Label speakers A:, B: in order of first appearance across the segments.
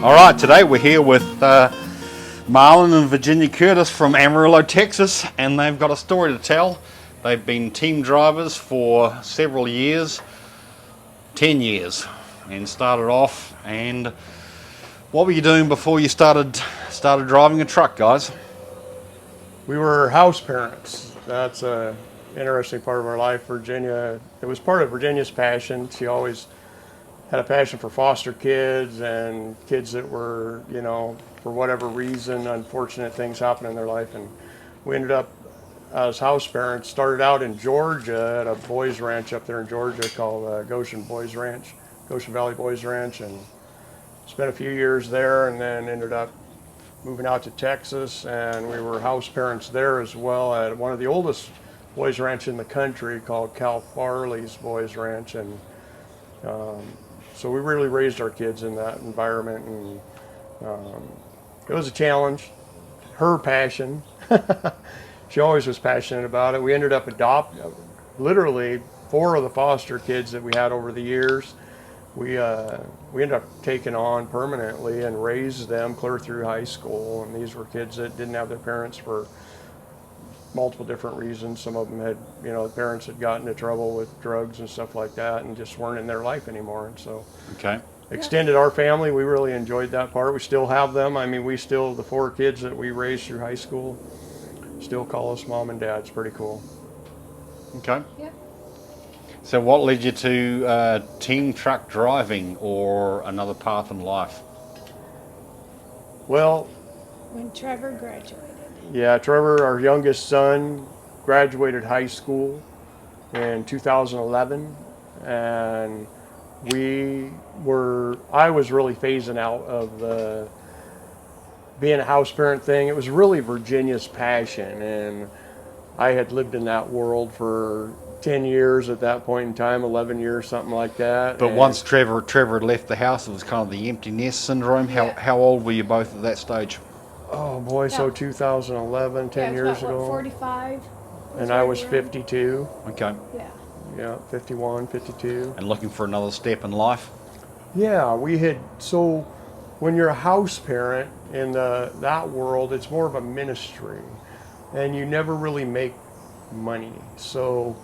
A: All right, today we're here with Marlin and Virginia Curtis from Amarillo, Texas, and they've got a story to tell. They've been team drivers for several years, 10 years, and started off. And what were you doing before you started driving a truck, guys?
B: We were house parents. That's a interesting part of our life. Virginia, it was part of Virginia's passion. She always had a passion for foster kids and kids that were, for whatever reason, unfortunate things happened in their life. And we ended up as house parents, started out in Georgia at a boys ranch up there in Georgia called Goshen Valley Boys Ranch, and spent a few years there, and then ended up moving out to Texas, and we were house parents there as well at one of the oldest boys ranch in the country called Cal Farley's Boys Ranch. And so we really raised our kids in that environment, and it was a challenge. Her passion. She always was passionate about it. We ended up adopting literally 4 of the foster kids that we had over the years. We ended up taking on permanently and raised them clear through high school. And these were kids that didn't have their parents for multiple different reasons. Some of them had, the parents had gotten into trouble with drugs and stuff like that and just weren't in their life anymore. And so extended our family. We really enjoyed that part. We still have them. I mean, the 4 kids that we raised through high school still call us mom and dad. It's pretty cool.
A: Okay.
C: Yep.
A: So what led you to team truck driving or another path in life?
B: Well,
C: When Trevor graduated.
B: yeah, Trevor, our youngest son, graduated high school in 2011, and I was really phasing out of the being a house parent thing. It was really Virginia's passion, and I had lived in that world for 10 years at that point in time, 11 years, something like that.
A: But
B: and
A: once Trevor had left the house, it was kind of the empty nest syndrome. How old were you both at that stage?
B: Oh boy, so 2011, 10 years
C: about,
B: ago.
C: 45?
B: And I was 52.
A: Okay.
C: Yeah.
B: Yeah, 51, 52.
A: And looking for another step in life?
B: Yeah, so when you're a house parent in that world, it's more of a ministry, and you never really make money. So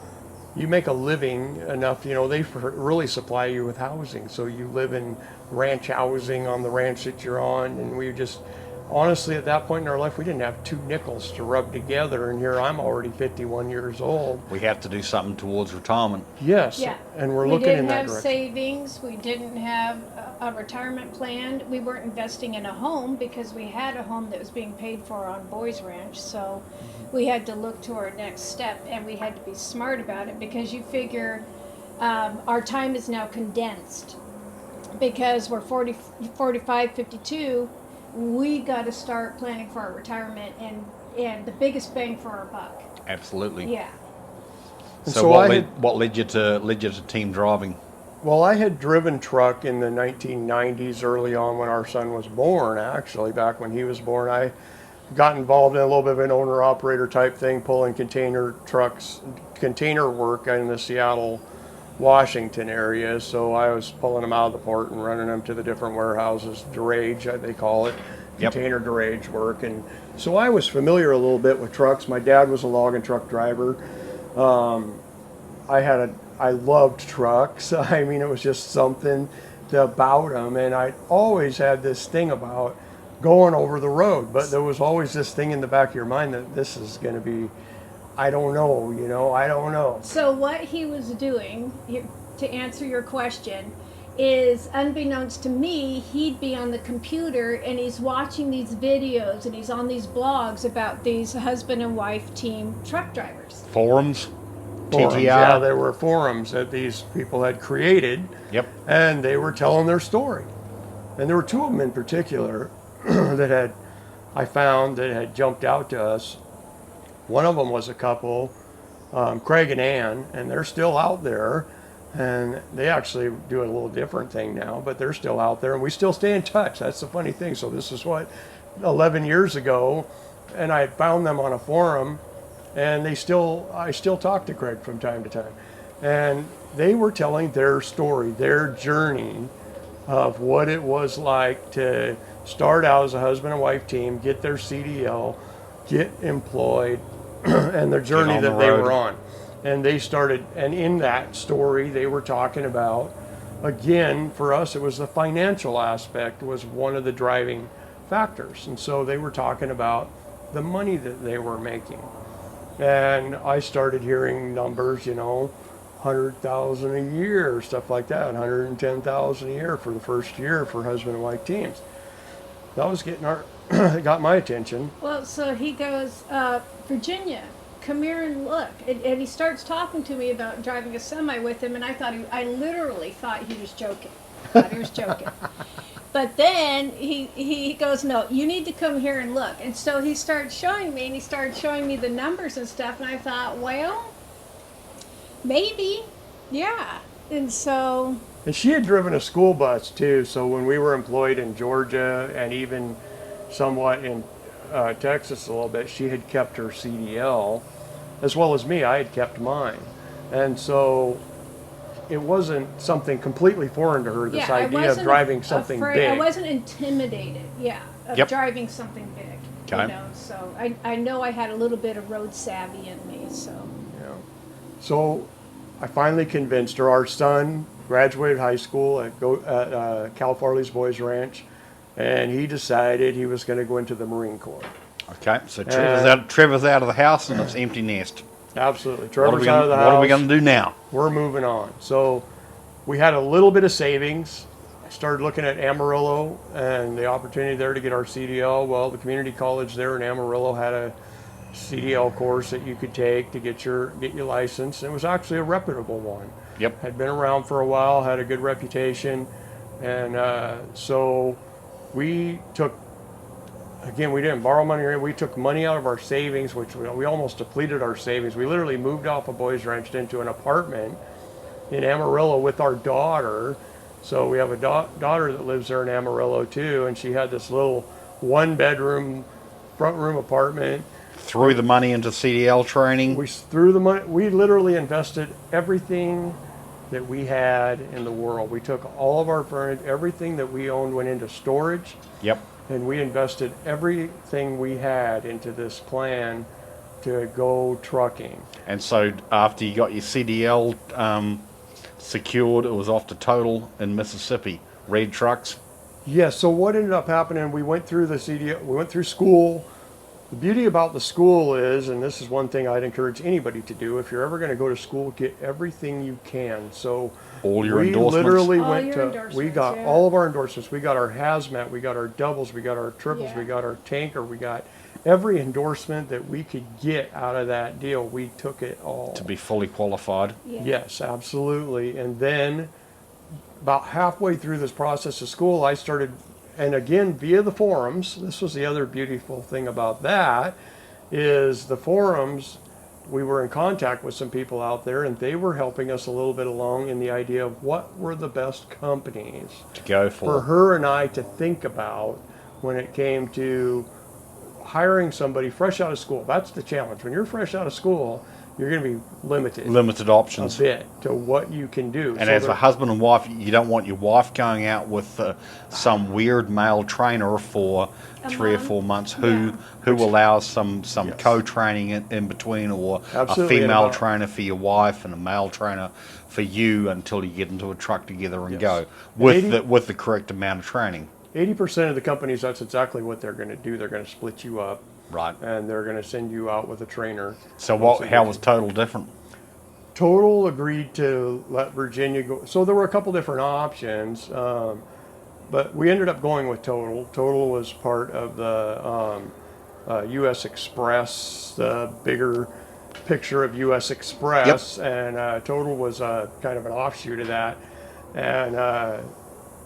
B: you make a living enough, they really supply you with housing. So you live in ranch housing on the ranch that you're on, and we just, honestly, at that point in our life, we didn't have 2 nickels to rub together, and here I'm already 51 years old.
A: We have to do something towards retirement.
B: Yes,
C: Yeah.
B: and we're looking in that
C: We didn't have
B: direction.
C: savings. We didn't have a retirement plan. We weren't investing in a home because we had a home that was being paid for on Boys Ranch. So we had to look to our next step, and we had to be smart about it, because you figure our time is now condensed because we're 40, 45, 52. We got to start planning for our retirement and the biggest bang for our buck.
A: Absolutely.
C: Yeah.
A: So what led you to team driving?
B: Well, I had driven truck in the 1990s, early on when our son was born. Actually, back when he was born, I got involved in a little bit of an owner-operator type thing, pulling container work in the Seattle, Washington area. So I was pulling them out of the port and running them to the different warehouses, drayage, they call it, container drayage work. And so I was familiar a little bit with trucks. My dad was a log and truck driver. I loved trucks. I mean, it was just something about them, and I always had this thing about going over the road, but there was always this thing in the back of your mind that this is going to be, I don't know, I don't know.
C: So what he was doing, to answer your question, is unbeknownst to me, he'd be on the computer and he's watching these videos and he's on these blogs about these husband and wife team truck drivers.
A: Forums? TGR?
B: Yeah, there were forums that these people had created.
A: Yep.
B: And they were telling their story. And there were 2 of them in particular that I found that had jumped out to us. One of them was a couple, Craig and Ann, and they're still out there. And they actually do a little different thing now, but they're still out there, and we still stay in touch. That's the funny thing. So this is 11 years ago, and I found them on a forum, and I still talk to Craig from time to time. And they were telling their story, their journey of what it was like to start out as a husband and wife team, get their CDL, get employed, and the journey
A: on the
B: that they
A: road.
B: were on. And they started, and in that story, they were talking about, again, for us, it was the financial aspect was one of the driving factors. And so they were talking about the money that they were making. And I started hearing numbers, 100,000 a year, stuff like that, 110,000 a year for the first year for husband and wife teams. That was got my attention.
C: Well, so he goes, Virginia, come here and look. And he starts talking to me about driving a semi with him, and I literally thought he was joking. But then he goes, no, you need to come here and look. And so he started showing me, and he started showing me the numbers and stuff, and I thought, well, maybe, yeah. And so...
B: And she had driven a school bus too, so when we were employed in Georgia and even somewhat in Texas a little bit, she had kept her CDL, as well as me, I had kept mine. And so it wasn't something completely foreign to her, this idea of driving something big.
C: I wasn't intimidated, of driving something big.
A: Okay.
C: So I know I had a little bit of road savvy in me, so.
B: Yeah. So I finally convinced her. Our son graduated high school at Cal Farley's Boys Ranch, and he decided he was going to go into the Marine Corps.
A: Okay, so Trevor's out of the house and it's empty nest.
B: Absolutely. Trevor's out of the house.
A: What are we going to do now?
B: We're moving on. So we had a little bit of savings. I started looking at Amarillo and the opportunity there to get our CDL. Well, the community college there in Amarillo had a CDL course that you could take to get your license. It was actually a reputable one.
A: Yep.
B: Had been around for a while, had a good reputation. And so we took, again, we didn't borrow money. We took money out of our savings, which we almost depleted our savings. We literally moved off of Boys Ranch into an apartment in Amarillo with our daughter. So we have a daughter that lives there in Amarillo too, and she had this little one-bedroom, front-room apartment.
A: Threw the money into CDL training.
B: We threw the money. We literally invested everything that we had in the world. We took all of our furniture, everything that we owned went into storage.
A: Yep.
B: And we invested everything we had into this plan to go trucking.
A: And so after you got your CDL secured, it was off to Total in Mississippi. Red trucks.
B: Yeah, so what ended up happening, we went through the CDL, we went through school. The beauty about the school is, and this is one thing I'd encourage anybody to do, if you're ever going to go to school, get everything you can. So
A: all your endorsements.
B: We got all of our endorsements. We got our hazmat, we got our doubles, we got our triples, we got our tanker, we got every endorsement that we could get out of that deal. We took it all.
A: To be fully qualified.
C: Yeah.
B: Yes, absolutely. And then about halfway through this process of school, I started, and again, via the forums, this was the other beautiful thing about that, is the forums, we were in contact with some people out there, and they were helping us a little bit along in the idea of what were the best companies
A: to go for
B: her and I to think about when it came to hiring somebody fresh out of school. That's the challenge. When you're fresh out of school, you're going to be
A: limited options
B: a bit to what you can do.
A: And so as a husband and wife, you don't want your wife going out with some weird male trainer for 3 or 4 months who allows some co-training in between, or
B: Absolutely.
A: a female trainer for your wife and a male trainer for you until you get into a truck together and go with the correct amount of training.
B: 80% of the companies, that's exactly what they're going to do. They're going to split you up.
A: Right.
B: And they're going to send you out with a trainer.
A: So how was Total different?
B: Total agreed to let Virginia go. So there were a couple different options, but we ended up going with Total. Total was part of the U.S. Express, the bigger picture of U.S. Express, and Total was kind of an offshoot of that. And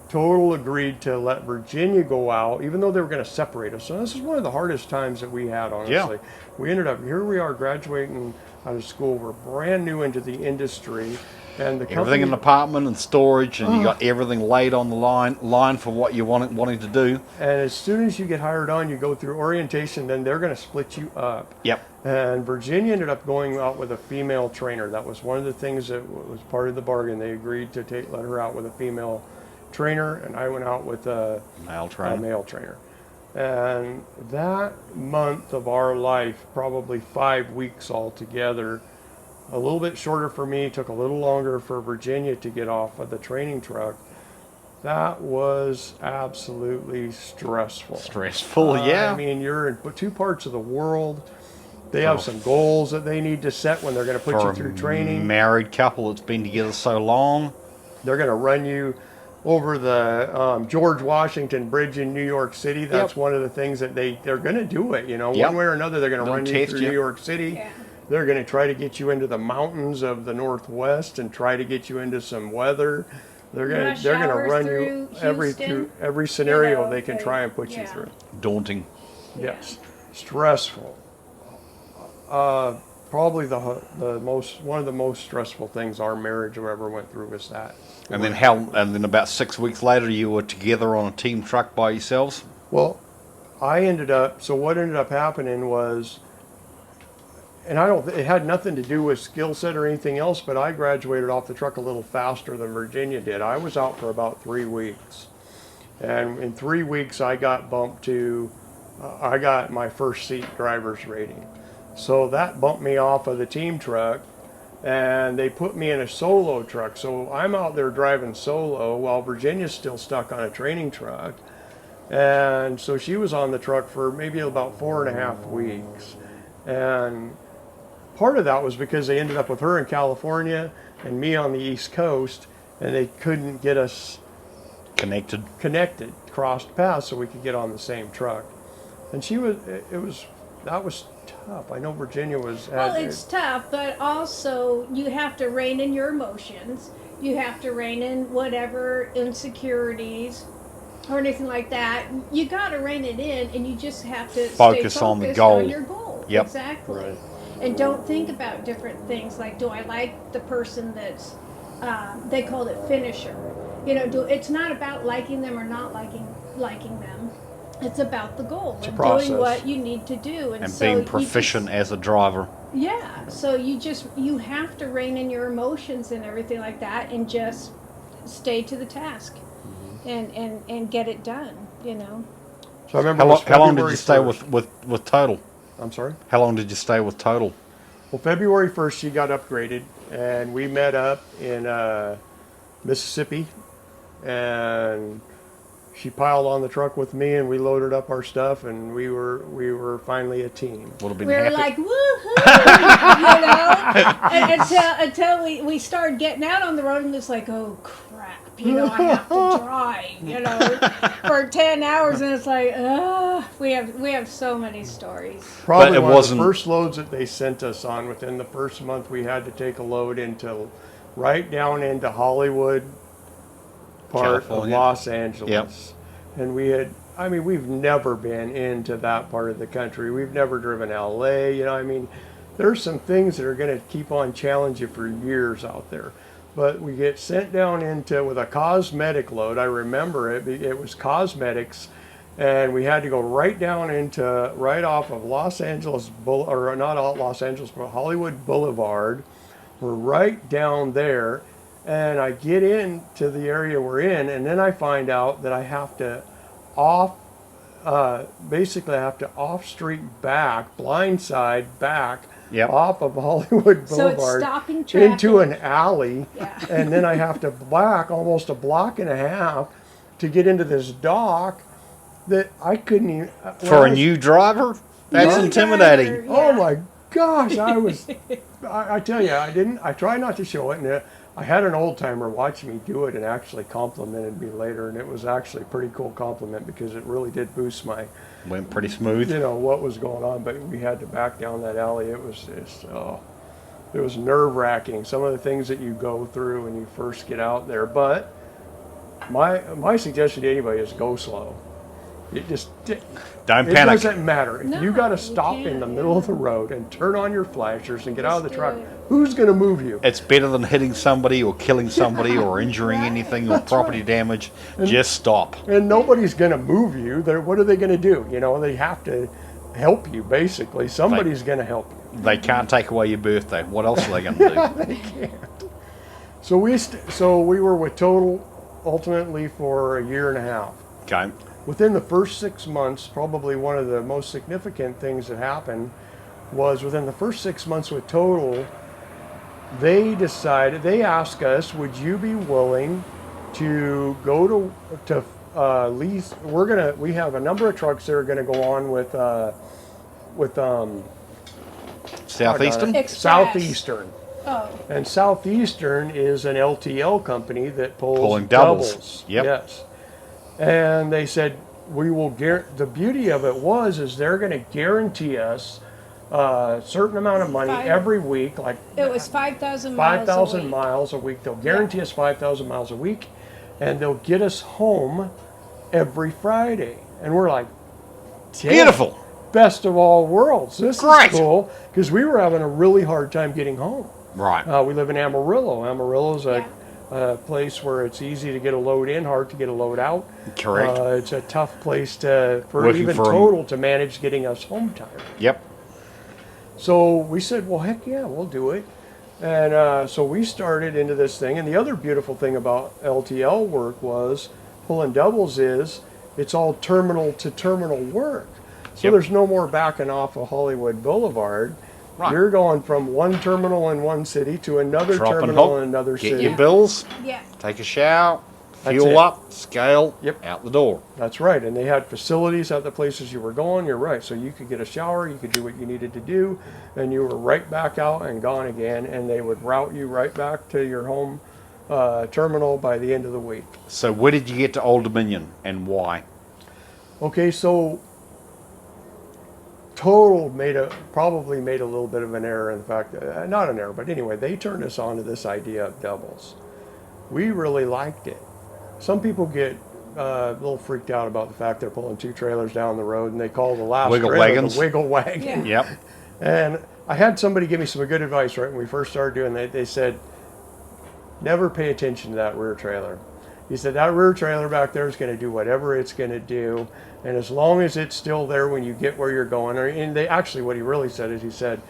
B: Total agreed to let Virginia go out, even though they were going to separate us. So this is one of the hardest times that we had, honestly.
A: Yeah.
B: We ended up, here we are graduating out of school. We're brand new into the industry. And the
A: everything in the apartment and storage, and you got everything laid on the line for what you wanting to do.
B: And as soon as you get hired on, you go through orientation, then they're going to split you up.
A: Yep.
B: And Virginia ended up going out with a female trainer. That was one of the things that was part of the bargain. They agreed to let her out with a female trainer, and I went out with a
A: Male
B: a
A: trainer.
B: male trainer. And that month of our life, probably 5 weeks altogether, a little bit shorter for me, took a little longer for Virginia to get off of the training truck. That was absolutely stressful.
A: Stressful, yeah.
B: I mean, you're in two parts of the world. They have some goals that they need to set when they're going to put
A: For
B: you through training.
A: a married couple that's been together so long.
B: They're going to run you over the George Washington Bridge in New York City. That's one of the things that they're going to do it. You know,
A: Yep.
B: one way or another, they're going to
A: They'll
B: run you
A: test
B: through
A: you.
B: New York City.
C: Yeah.
B: They're going to try to get you into the mountains of the Northwest and try to get you into some weather. They're going
C: Rush
B: to
C: hours
B: run
C: through
B: you
C: Houston,
B: through every scenario
C: you know,
B: they can
C: they-
B: try and put you
C: yeah.
B: through.
A: Daunting.
B: Yes, stressful. Probably one of the most stressful things our marriage ever went through was that.
A: And then about 6 weeks later, you were together on a team truck by yourselves.
B: Well, so what ended up happening was, and it had nothing to do with skill set or anything else, but I graduated off the truck a little faster than Virginia did. I was out for about 3 weeks. And in 3 weeks, I got bumped to, I got my first seat driver's rating. So that bumped me off of the team truck, and they put me in a solo truck. So I'm out there driving solo while Virginia's still stuck on a training truck. And so she was on the truck for maybe about 4.5 weeks. And part of that was because they ended up with her in California and me on the East Coast, and they couldn't get us
A: Connected.
B: crossed paths so we could get on the same truck. And that was tough. I know Virginia was.
C: Well, it's tough, but also you have to rein in your emotions. You have to rein in whatever insecurities or anything like that. You got to rein it in, and you just have to
A: Focus
C: stay
A: on the
C: focused
A: goal.
C: on your goal.
A: Yep.
C: Exactly.
B: Right.
C: And don't think about different things like, do I like the person that's, they called it finisher. You know, it's not about liking them or not liking them. It's about the goal and
B: process.
C: doing what you need to do.
A: And
C: so
A: being proficient as a driver.
C: Yeah, so you have to rein in your emotions and everything like that, and just stay to the task, and get it done. You know.
B: So I remember.
A: How long did you stay
B: 1st.
A: with Total?
B: I'm sorry.
A: How long did you stay with Total?
B: Well, February 1st, she got upgraded, and we met up in Mississippi, and she piled on the truck with me, and we loaded up our stuff, and we were finally a team.
A: Would have been
C: We were
A: happy.
C: like, woohoo, you know, and until we started getting out on the road, and it's like, oh crap, you know, I have to drive, you know, for 10 hours, and it's like, we have so many stories.
B: Probably
A: it
B: one
A: wasn't-
B: of the first loads that they sent us on. Within the first month, we had to take a load right down into Hollywood part
A: California.
B: of Los Angeles. And we've never been into that part of the country. We've never driven LA, you know, I mean, there's some things that are going to keep on challenging you for years out there. But we get sent down with a cosmetic load. I remember it was cosmetics, and we had to go right off of Los Angeles, or not Los Angeles, but Hollywood Boulevard. We're right down there. And I get into the area we're in, and then I find out that I have to off-street back, blindside back,
A: Yep.
B: off of Hollywood
C: So it's
B: Boulevard
C: stopping traffic.
B: into an alley,
C: Yeah.
B: and then I have to back almost a block and a half to get into this dock that I couldn't even.
A: For a new driver? That's
C: New
A: intimidating.
C: driver,
B: Oh
C: yeah.
B: my gosh, I tell you, I try not to show it, and I had an old timer watch me do it and actually complimented me later, and it was actually a pretty cool compliment because it really did boost my,
A: Went pretty smooth.
B: what was going on. But we had to back down that alley. It was nerve wracking. Some of the things that you go through when you first get out there. But my suggestion to anybody is go slow. It
A: Don't
B: it
A: panic.
B: doesn't matter. If
C: No,
B: you got to
C: you
B: stop in
C: can't,
B: the middle of
C: yeah.
B: the road and turn on your flashers and get out of the
C: Just
B: truck,
C: do it.
B: who's going to move you?
A: It's better than hitting somebody or killing somebody or injuring
C: Right.
A: anything or property damage. Just stop.
B: And nobody's going to move you. What are they going to do? You know, they have to help you, basically. Somebody's going to help you.
A: They can't take away your birthday. What else are they going to do?
B: They can't. So we were with Total ultimately for a year and a half.
A: Okay.
B: Within the first 6 months, probably one of the most significant things that happened was within the first 6 months with Total, they asked us, would you be willing to go to lease? We have a number of trucks that are gonna go on with
A: Southeastern?
C: Express.
B: Southeastern.
C: Oh,
B: And Southeastern is an LTL company that pulls
A: Pulling doubles. Yep.
B: Yes. And they said, we will the beauty of it is they're going to guarantee us a certain amount of money every week, like
C: it was 5,000 miles.
B: 5,000 miles a week. They'll guarantee us 5,000 miles a week, and they'll get us home every Friday. And we're like,
A: Beautiful.
B: best of all worlds. This
A: Great.
B: is cool, because we were having a really hard time getting home.
A: Right.
B: We live in Amarillo. Amarillo's a place where it's easy to get a load in, hard to get a load out.
A: Correct.
B: It's a tough place for
A: Working
B: even
A: for 'em.
B: Total to manage getting us home time.
A: Yep.
B: So we said, well, heck yeah, we'll do it. And so we started into this thing. And the other beautiful thing about LTL work was pulling doubles is it's all terminal to terminal work. So
A: Yep.
B: there's no more backing off of Hollywood Boulevard.
A: Right.
B: You're going from one terminal in one city to another
A: Drop and
B: terminal
A: hook,
B: in another
A: get
B: city.
A: your bills,
C: Yeah.
A: take a shower,
B: That's
A: fuel
B: it.
A: up, scale,
B: Yep.
A: out the door.
B: That's right. And they had facilities at the places you were going. You're right. So you could get a shower, you could do what you needed to do, and you were right back out and gone again. And they would route you right back to your home terminal by the end of the week.
A: So where did you get to Old Dominion and why?
B: Okay, so Total probably made a little bit of an error. In fact, not an error, but anyway, they turned us on to this idea of doubles. We really liked it. Some people get a little freaked out about the fact they're pulling two trailers down the road, and they call the last
A: Wiggle
B: trailer
A: wagons.
B: the wiggle wagon.
C: Yeah.
A: Yep.
B: And I had somebody give me some good advice right when we first started doing that. They said, never pay attention to that rear trailer. He said, that rear trailer back there is going to do whatever it's going to do. And as long as it's still there when you get where you're going, what he really said is he said,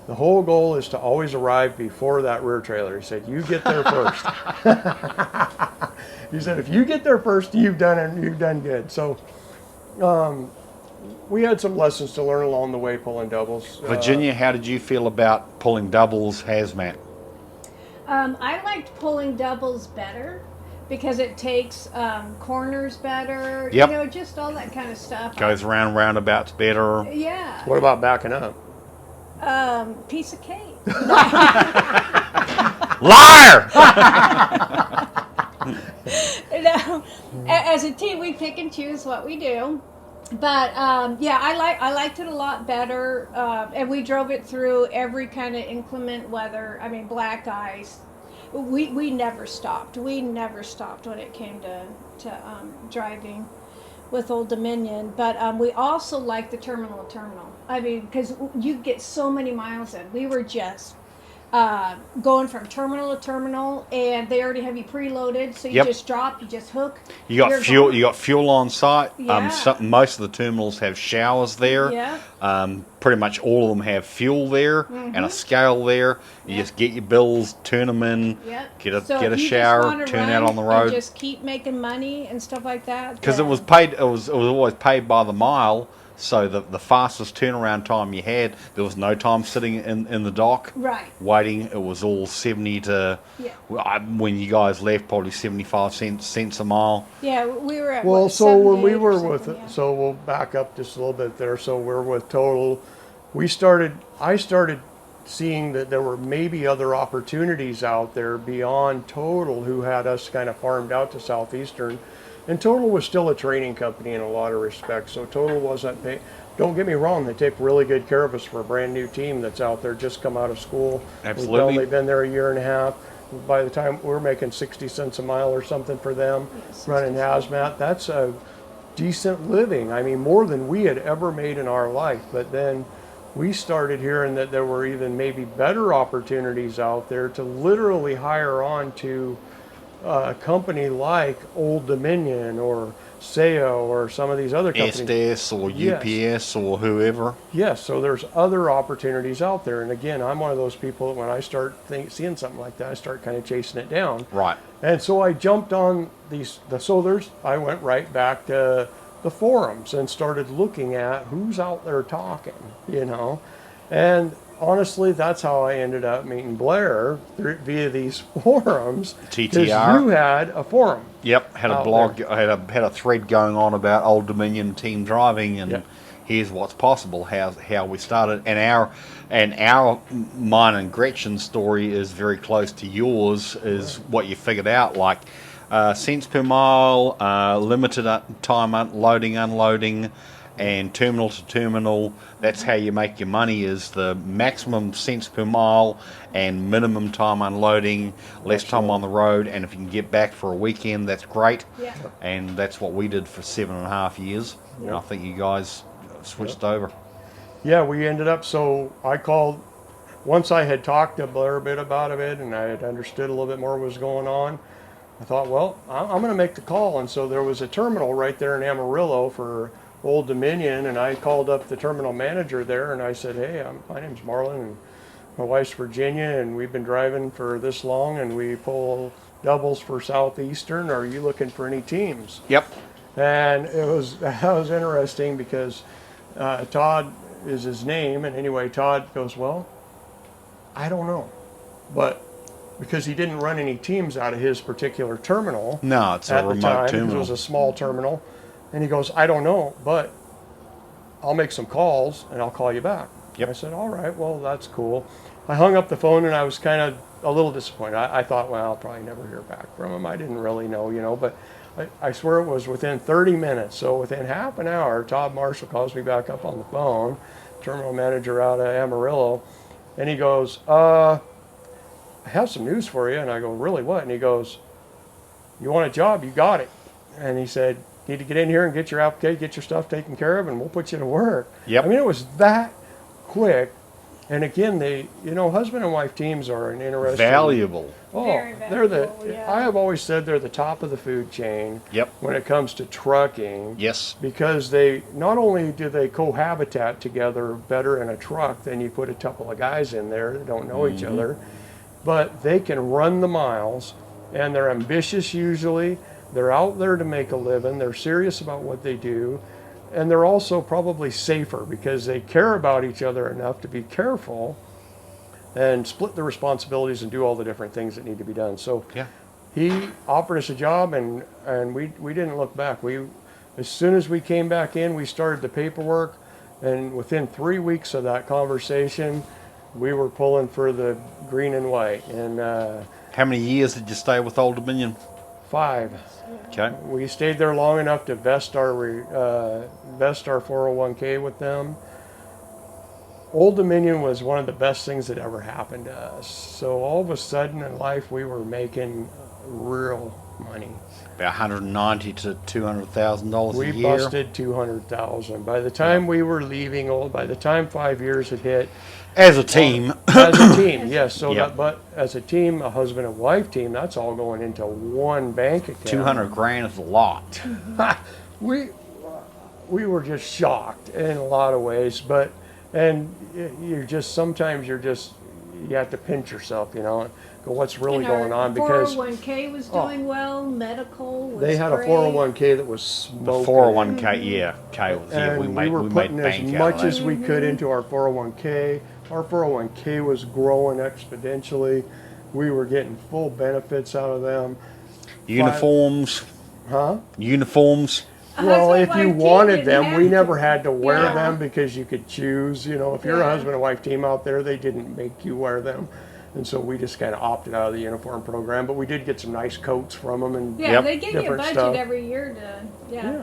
B: the whole goal is to always arrive before that rear trailer. He said, you get there first. He said, if you get there first, you've done good. So we had some lessons to learn along the way pulling doubles.
A: Virginia, how did you feel about pulling doubles hazmat?
C: I liked pulling doubles better because it takes corners better.
A: Yep.
C: You know, just all that kind of stuff.
A: Goes around roundabouts better.
C: Yeah.
B: What about backing up?
C: Piece of cake.
A: Liar!
C: You know, as a team, we pick and choose what we do. But yeah, I liked it a lot better, and we drove it through every kind of inclement weather. I mean, black ice. We never stopped. We never stopped when it came to driving with Old Dominion. But we also liked the terminal to terminal. I mean, because you get so many miles in. We were just going from terminal to terminal, and they already have you preloaded, so you
A: Yep.
C: just drop, you just hook.
A: You got
C: you're
A: fuel.
C: gone.
A: You got fuel on site.
C: Yeah.
A: Most of the terminals have showers there.
C: Yeah.
A: Pretty much all of them have fuel there and a scale there. You just get your bills, turn them in,
C: Yep.
A: get a
C: So
A: get a
C: if you just
A: shower,
C: wanna
A: turn
C: run
A: out on the
C: and
A: road.
C: just keep making money and stuff like that.
A: Because it
C: then-
A: was paid. It was always paid by the mile. So the fastest turnaround time you had, there was no time sitting in the dock
C: right.
A: waiting. It was all 70 to,
C: Yeah.
A: when you guys left, probably 75 cents a mile.
C: Yeah, we were at
B: Well,
C: what,
B: so when we
C: 78 or
B: were
C: something,
B: with,
C: yeah.
B: so we'll back up just a little bit there. So we're with Total. I started seeing that there were maybe other opportunities out there beyond Total, who had us kind of farmed out to Southeastern. And Total was still a training company in a lot of respects. So Total wasn't paying. Don't get me wrong, they take really good care of us for a brand new team that's out there, just come out of school.
A: Absolutely.
B: We've only been there a year and a half. By the time we're making 60 cents a mile or something for them,
C: Yeah,
B: running
C: 60
B: hazmat, that's a decent living. I mean, more than we had ever made in our life. But then we started hearing that there were even maybe better opportunities out there to literally hire on to a company like Old Dominion or SEO or some of these other companies.
A: SDS or
B: Yes.
A: UPS or whoever.
B: Yes, so there's other opportunities out there. And again, I'm one of those people that when I start seeing something like that, I start kind of chasing it down.
A: Right.
B: And so I jumped on I went right back to the forums and started looking at who's out there talking, and honestly, that's how I ended up meeting Blair via these forums. Because
A: TTR.
B: you had a forum.
A: Yep, had a blog, had a thread going on about Old Dominion team driving, and here's what's possible. How we started, and our mine and Gretchen's story is very close to yours. Is what you figured out, like cents per mile, limited time loading, unloading, and terminal to terminal. That's how you make your money, is the maximum cents per mile and minimum time unloading, less time on the road, and if you can get back for a weekend, that's great.
C: Yeah.
A: And that's what we did for 7.5 years. And I think you guys switched over.
B: Yeah, we ended up, so I called, once I had talked to Blair a bit about it and I had understood a little bit more what was going on, I thought, well, I'm going to make the call. And so there was a terminal right there in Amarillo for Old Dominion, and I called up the terminal manager there and I said, hey, my name's Marlin and my wife's Virginia, and we've been driving for this long and we pull doubles for Southeastern. Are you looking for any teams?
A: Yep.
B: And that was interesting because Todd is his name, and anyway, Todd goes, well, I don't know, but because he didn't run any teams out of his particular terminal.
A: No, it's a remote terminal.
B: It was a small terminal. And he goes, I don't know, but I'll make some calls and I'll call you back.
A: Yep.
B: I said, all right, well, that's cool. I hung up the phone and I was kind of a little disappointed. I thought, well, I'll probably never hear back from him. I didn't really know, but I swear it was within 30 minutes. So within half an hour, Todd Marshall calls me back up on the phone, terminal manager out of Amarillo, and he goes, I have some news for you. And I go, really, what? And he goes, you want a job? You got it. And he said, need to get in here and get your application, get your stuff taken care of, and we'll put you to work.
A: Yep.
B: I mean, it was that quick. And again, husband and wife teams are an interesting.
A: Valuable.
B: Oh,
C: Very valuable, yeah.
B: I have always said they're the top of the food chain.
A: Yep.
B: When it comes to trucking.
A: Yes.
B: Because they, not only do they cohabitat together better in a truck than you put a couple of guys in there that don't know each other, but they can run the miles, and they're ambitious usually. They're out there to make a living. They're serious about what they do. And they're also probably safer because they care about each other enough to be careful and split the responsibilities and do all the different things that need to be done. So he offered us a job, and we didn't look back. As soon as we came back in, we started the paperwork, and within 3 weeks of that conversation, we were pulling for the green and white. And
A: how many years did you stay with Old Dominion?
B: 5.
A: Okay.
B: We stayed there long enough to vest our 401k with them. Old Dominion was one of the best things that ever happened to us. So all of a sudden in life, we were making real money.
A: About $190,000 to $200,000 a year.
B: We busted $200,000. By the time we were leaving by the time 5 years had hit.
A: As a team.
B: As a team, yes. So
A: Yep.
B: as a team, a husband and wife team, that's all going into one bank account.
A: $200,000 is a lot.
B: We were just shocked in a lot of ways, sometimes you have to pinch yourself, and go, what's really going on? Because
C: 401k was doing well, medical was
B: they had
C: great.
B: a 401k that was
A: The
B: smoking.
A: 401k,
B: And
A: we
B: we were
A: made
B: putting as
A: bank out
B: much
A: of that.
B: as we could into our 401k. Our 401k was growing exponentially. We were getting full benefits out of them.
A: Uniforms.
B: Huh?
A: Uniforms.
B: Well, if
C: Husband
B: you
C: and wife team
B: wanted
C: didn't
B: them,
C: have
B: we
C: to.
B: never had to wear
C: Yeah.
B: them because you could choose. If you're a
C: Yeah.
B: husband and wife team out there, they didn't make you wear them. And so we just kind of opted out of the uniform program, but we did get some nice coats from them and
C: Yeah,
A: Yep.
C: they give you a
B: different
C: budget
B: stuff.
C: every year to
B: Yeah.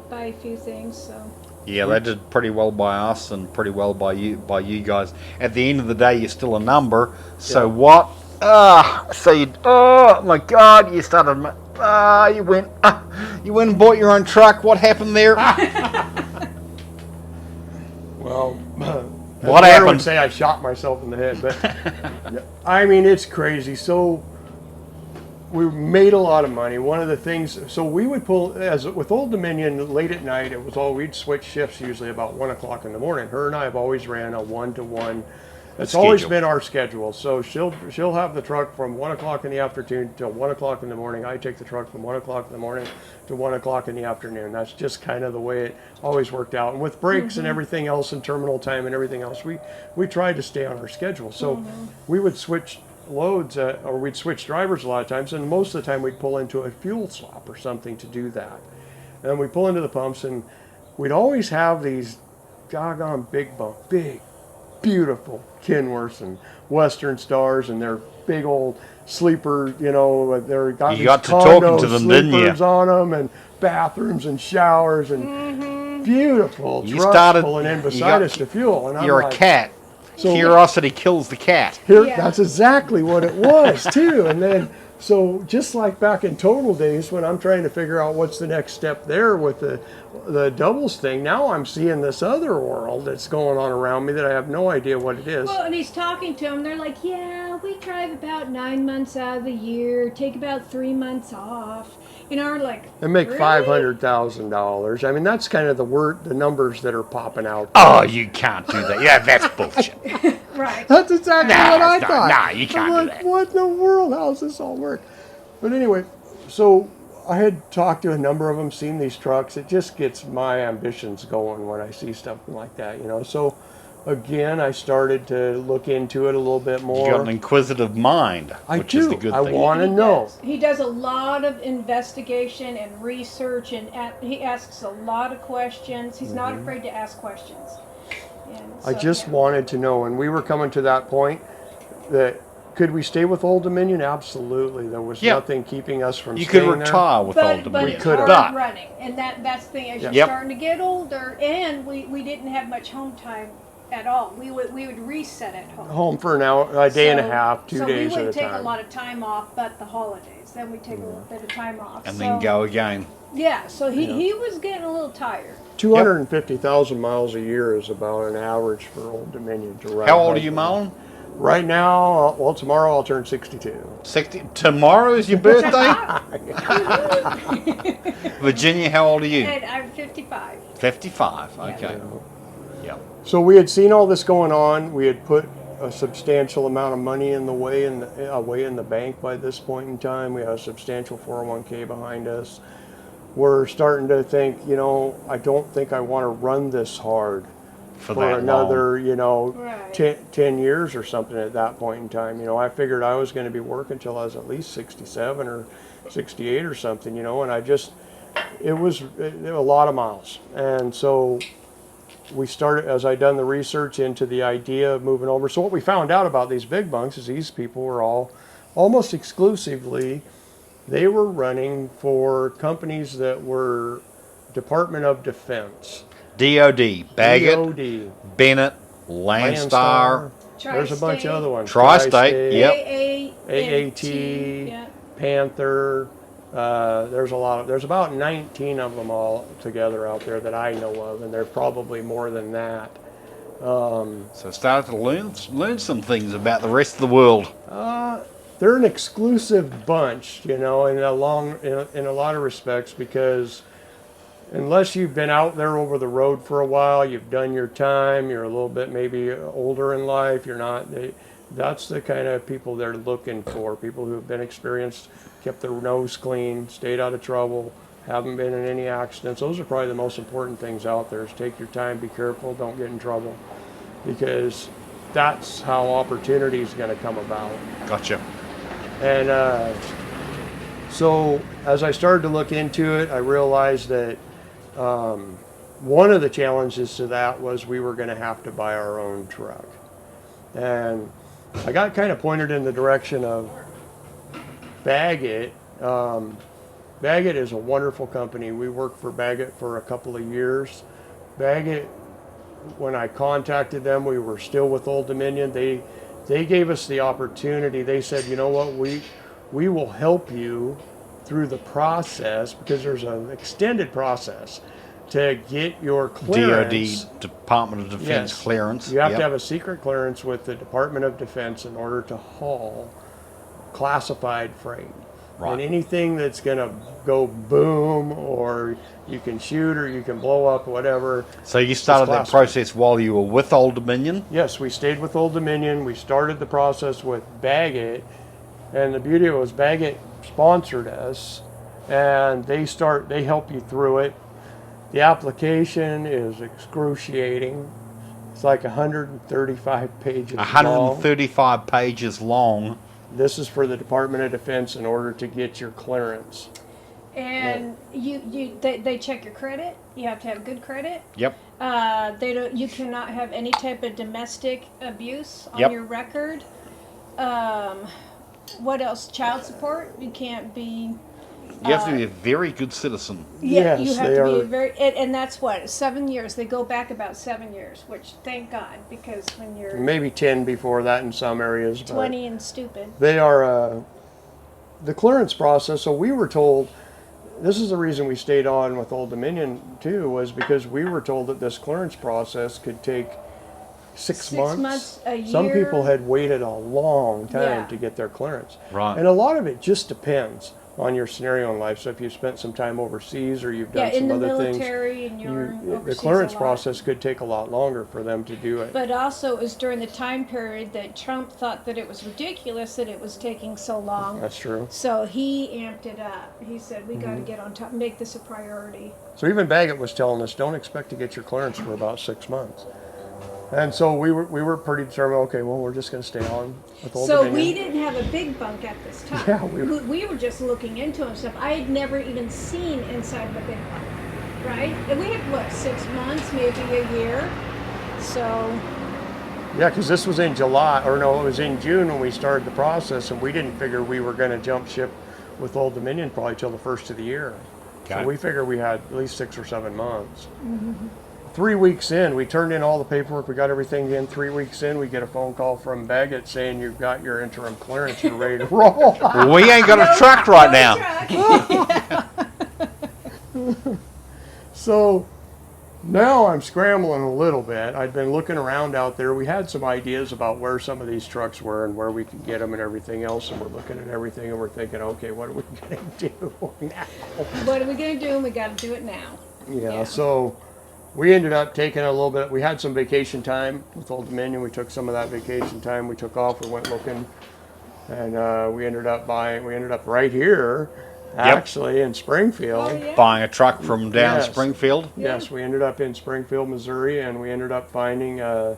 C: buy a few things. So
A: Yeah, they did pretty well by us and pretty well by you guys. At the end of the day, you're still a number. So
B: Yeah.
A: what? Oh my God! You started. You went and bought your own truck. What happened there?
B: Well,
A: What
B: I
A: happened?
B: would say I shot myself in the head, but I mean, it's crazy. So we made a lot of money. One of the things, so we would pull, with Old Dominion, late at night, we'd switch shifts usually about 1 o'clock in the morning. Her and I have always ran a 1-to-1 It's always
A: schedule.
B: been our schedule. So she'll have the truck from 1 o'clock in the afternoon till 1 o'clock in the morning. I take the truck from 1 o'clock in the morning to 1 o'clock in the afternoon. That's just kind of the way it always worked out. And with breaks and everything else and terminal time and everything else, we tried to stay on our schedule. So we would switch loads or we'd switch drivers a lot of times, and most of the time we'd pull into a fuel swap or something to do that. And we pull into the pumps, and we'd always have these doggone big, beautiful Kenworths and Western Stars, and they're big old sleeper, they're got
A: You
B: these
A: got to
B: condo
A: talking to them, didn't you?
B: sleepers on them, and bathrooms and showers and beautiful
A: You
B: trucks
A: started-
B: pulling in
A: you
B: beside
A: got-
B: us to fuel. And I'm
A: You're
B: like,
A: a cat.
B: So-
A: Curiosity kills the cat.
B: Here,
C: Yeah.
B: that's exactly what it was too. And then, so just like back in total days when I'm trying to figure out what's the next step there with the doubles thing, now I'm seeing this other world that's going on around me that I have no idea what it is.
C: Well, and he's talking to them. They're like, yeah, we drive about 9 months out of the year, take about 3 months off. We're like,
B: And make
C: really?
B: $500,000. I mean, that's kind of the numbers that are popping out.
A: Oh, you can't do that. Yeah, that's bullshit.
C: Right.
B: That's exactly
A: Nah,
B: what I
A: it's not.
B: thought.
A: Nah, you can't
B: I'm
A: do
B: like,
A: that.
B: what in the world? How does this all work? But anyway, so I had talked to a number of them, seen these trucks. It just gets my ambitions going when I see something like that, So again, I started to look into it a little bit more.
A: You got an inquisitive mind,
B: I
A: which is the
B: do.
A: good
B: I
A: thing.
B: want to
C: He
B: know.
C: does. He does a lot of investigation and research, and he asks a lot of questions. He's not afraid to ask questions. And
B: I
C: so,
B: just
C: yeah.
B: wanted to know, and we were coming to that point that could we stay with Old Dominion? Absolutely. There was
A: Yeah.
B: nothing keeping us from
A: You could
B: staying there.
A: retire with Old
C: But
A: Dominion.
C: it's
B: could've.
C: hard
A: But
C: running, and that's the thing. As you're
A: Yep.
C: starting to get older, and we didn't have much home time at all. We would reset at home.
B: Home for an hour, a day and a
C: So-
B: half, 2
C: so
B: days
C: we
B: at a
C: wouldn't take
B: time.
C: a lot of time off, but the holidays. Then we take a little bit of time off.
A: and
C: so,
A: then go again.
C: Yeah, so he was getting a little tired.
B: 250,000 miles a year is about an average for Old Dominion to ride.
A: How old are you, Marlon?
B: Right now, well, tomorrow I'll turn 62.
A: 60. Tomorrow is your birthday? Virginia, how old are you?
C: And I'm 55.
A: 55. Okay. Yeah.
B: So we had seen all this going on. We had put a substantial amount of money away in the bank by this point in time. We had a substantial 401k behind us. We're starting to think, I don't think I want to run this hard
A: For
B: for
A: that
B: another,
C: Right.
B: 10 years or something at that point in time. I figured I was going to be working until I was at least 67 or 68 or something, and it was a lot of miles. And so we started, as I done the research into the idea of moving over. So what we found out about these big bunks is these people were all almost exclusively, they were running for companies that were Department of Defense.
A: DOD, Baggett,
B: DOD,
A: Bennett, Landstar,
B: There's a bunch of other ones.
A: Tri-State, yep.
B: AAT,
C: Yeah.
B: Panther. There's about 19 of them all together out there that I know of, and there's probably more than that.
A: So started to learn some things about the rest of the world.
B: They're an exclusive bunch, in a lot of respects, because unless you've been out there over the road for a while, you've done your time, you're a little bit maybe older in life, that's the kind of people they're looking for. People who have been experienced, kept their nose clean, stayed out of trouble, haven't been in any accidents. Those are probably the most important things out there, is take your time, be careful, don't get in trouble, because that's how opportunity is going to come about.
A: Gotcha.
B: And so as I started to look into it, I realized that one of the challenges to that was we were going to have to buy our own truck. And I got kind of pointed in the direction of Baggett. Baggett is a wonderful company. We worked for Baggett for a couple of years. Baggett, when I contacted them, we were still with Old Dominion. They gave us the opportunity. They said, you know what, we will help you through the process, because there's an extended process to get your clearance.
A: DOD, Department of Defense
B: Yes.
A: clearance.
B: You have
A: Yep.
B: to have a secret clearance with the Department of Defense in order to haul classified freight.
A: Right.
B: And anything that's going to go boom, or you can shoot, or you can blow up, whatever.
A: So you started that
B: classified.
A: process while you were with Old Dominion?
B: Yes, we stayed with Old Dominion. We started the process with Baggett, and the beauty of it was Baggett sponsored us, and they help you through it. The application is excruciating. It's like 135 pages long.
A: 135 pages long.
B: This is for the Department of Defense in order to get your clearance.
C: And they check your credit. You have to have good credit.
A: Yep.
C: You cannot have any type of domestic abuse on
A: Yep.
C: your record. What else? Child support. You can't be.
A: You have to be a very good citizen.
C: Yeah,
B: Yes,
C: you have
B: they
C: to be
B: are.
C: very, and that's what 7 years. They go back about 7 years, which thank God, because when you're
B: Maybe 10 before that in some areas. But
C: 20 and stupid.
B: they are the clearance process. So we were told, this is the reason we stayed on with Old Dominion too, was because we were told that this clearance process could take 6 months.
C: A year.
B: Some people had waited a long time
C: Yeah.
B: to get their clearance.
A: Right.
B: And a lot of it just depends on your scenario in life. So if you spent some time overseas, or you've done
C: in
B: some
C: the
B: other things,
C: military and you're
B: the
C: overseas
B: clearance
C: a lot.
B: process could take a lot longer for them to do it.
C: But also, it was during the time period that Trump thought that it was ridiculous that it was taking so long.
B: That's true.
C: So he amped it up. He said, "We got
B: Mm-hmm.
C: to get on top, make this a priority."
B: So even Baggett was telling us, don't expect to get your clearance for about 6 months. And so we were pretty determined. Okay, well, we're just going to stay on with Old
C: So
B: Dominion.
C: we didn't have a big bunk at this time.
B: Yeah,
C: we were just looking into it and stuff. I had never even seen inside the big bunk, right? And we had what, 6 months, maybe a year. So
B: Yeah, because this was in July, or no, it was in June when we started the process, and we didn't figure we were going to jump ship with Old Dominion probably till the first of the year.
A: Okay.
B: So we figured we had at least 6 or 7 months. 3 weeks in, we turned in all the paperwork, we got everything in. 3 weeks in, we get a phone call from Baggett saying you've got your interim clearance, you're ready to roll.
A: We ain't got a truck right now.
B: So now I'm scrambling a little bit. I'd been looking around out there. We had some ideas about where some of these trucks were and where we could get them and everything else. And we're looking at everything and we're thinking, okay, what are we going to do now?
C: what are we going to do? And we got to do it now.
B: Yeah, so we ended up taking a little bit. We had some vacation time with Old Dominion. We took some of that vacation time. We took off. We went looking, and we ended up right here, actually, in Springfield.
C: Oh, yeah.
A: Buying a truck from down
B: Yes.
A: Springfield.
B: Yes, we ended up in Springfield, Missouri, and we ended up finding a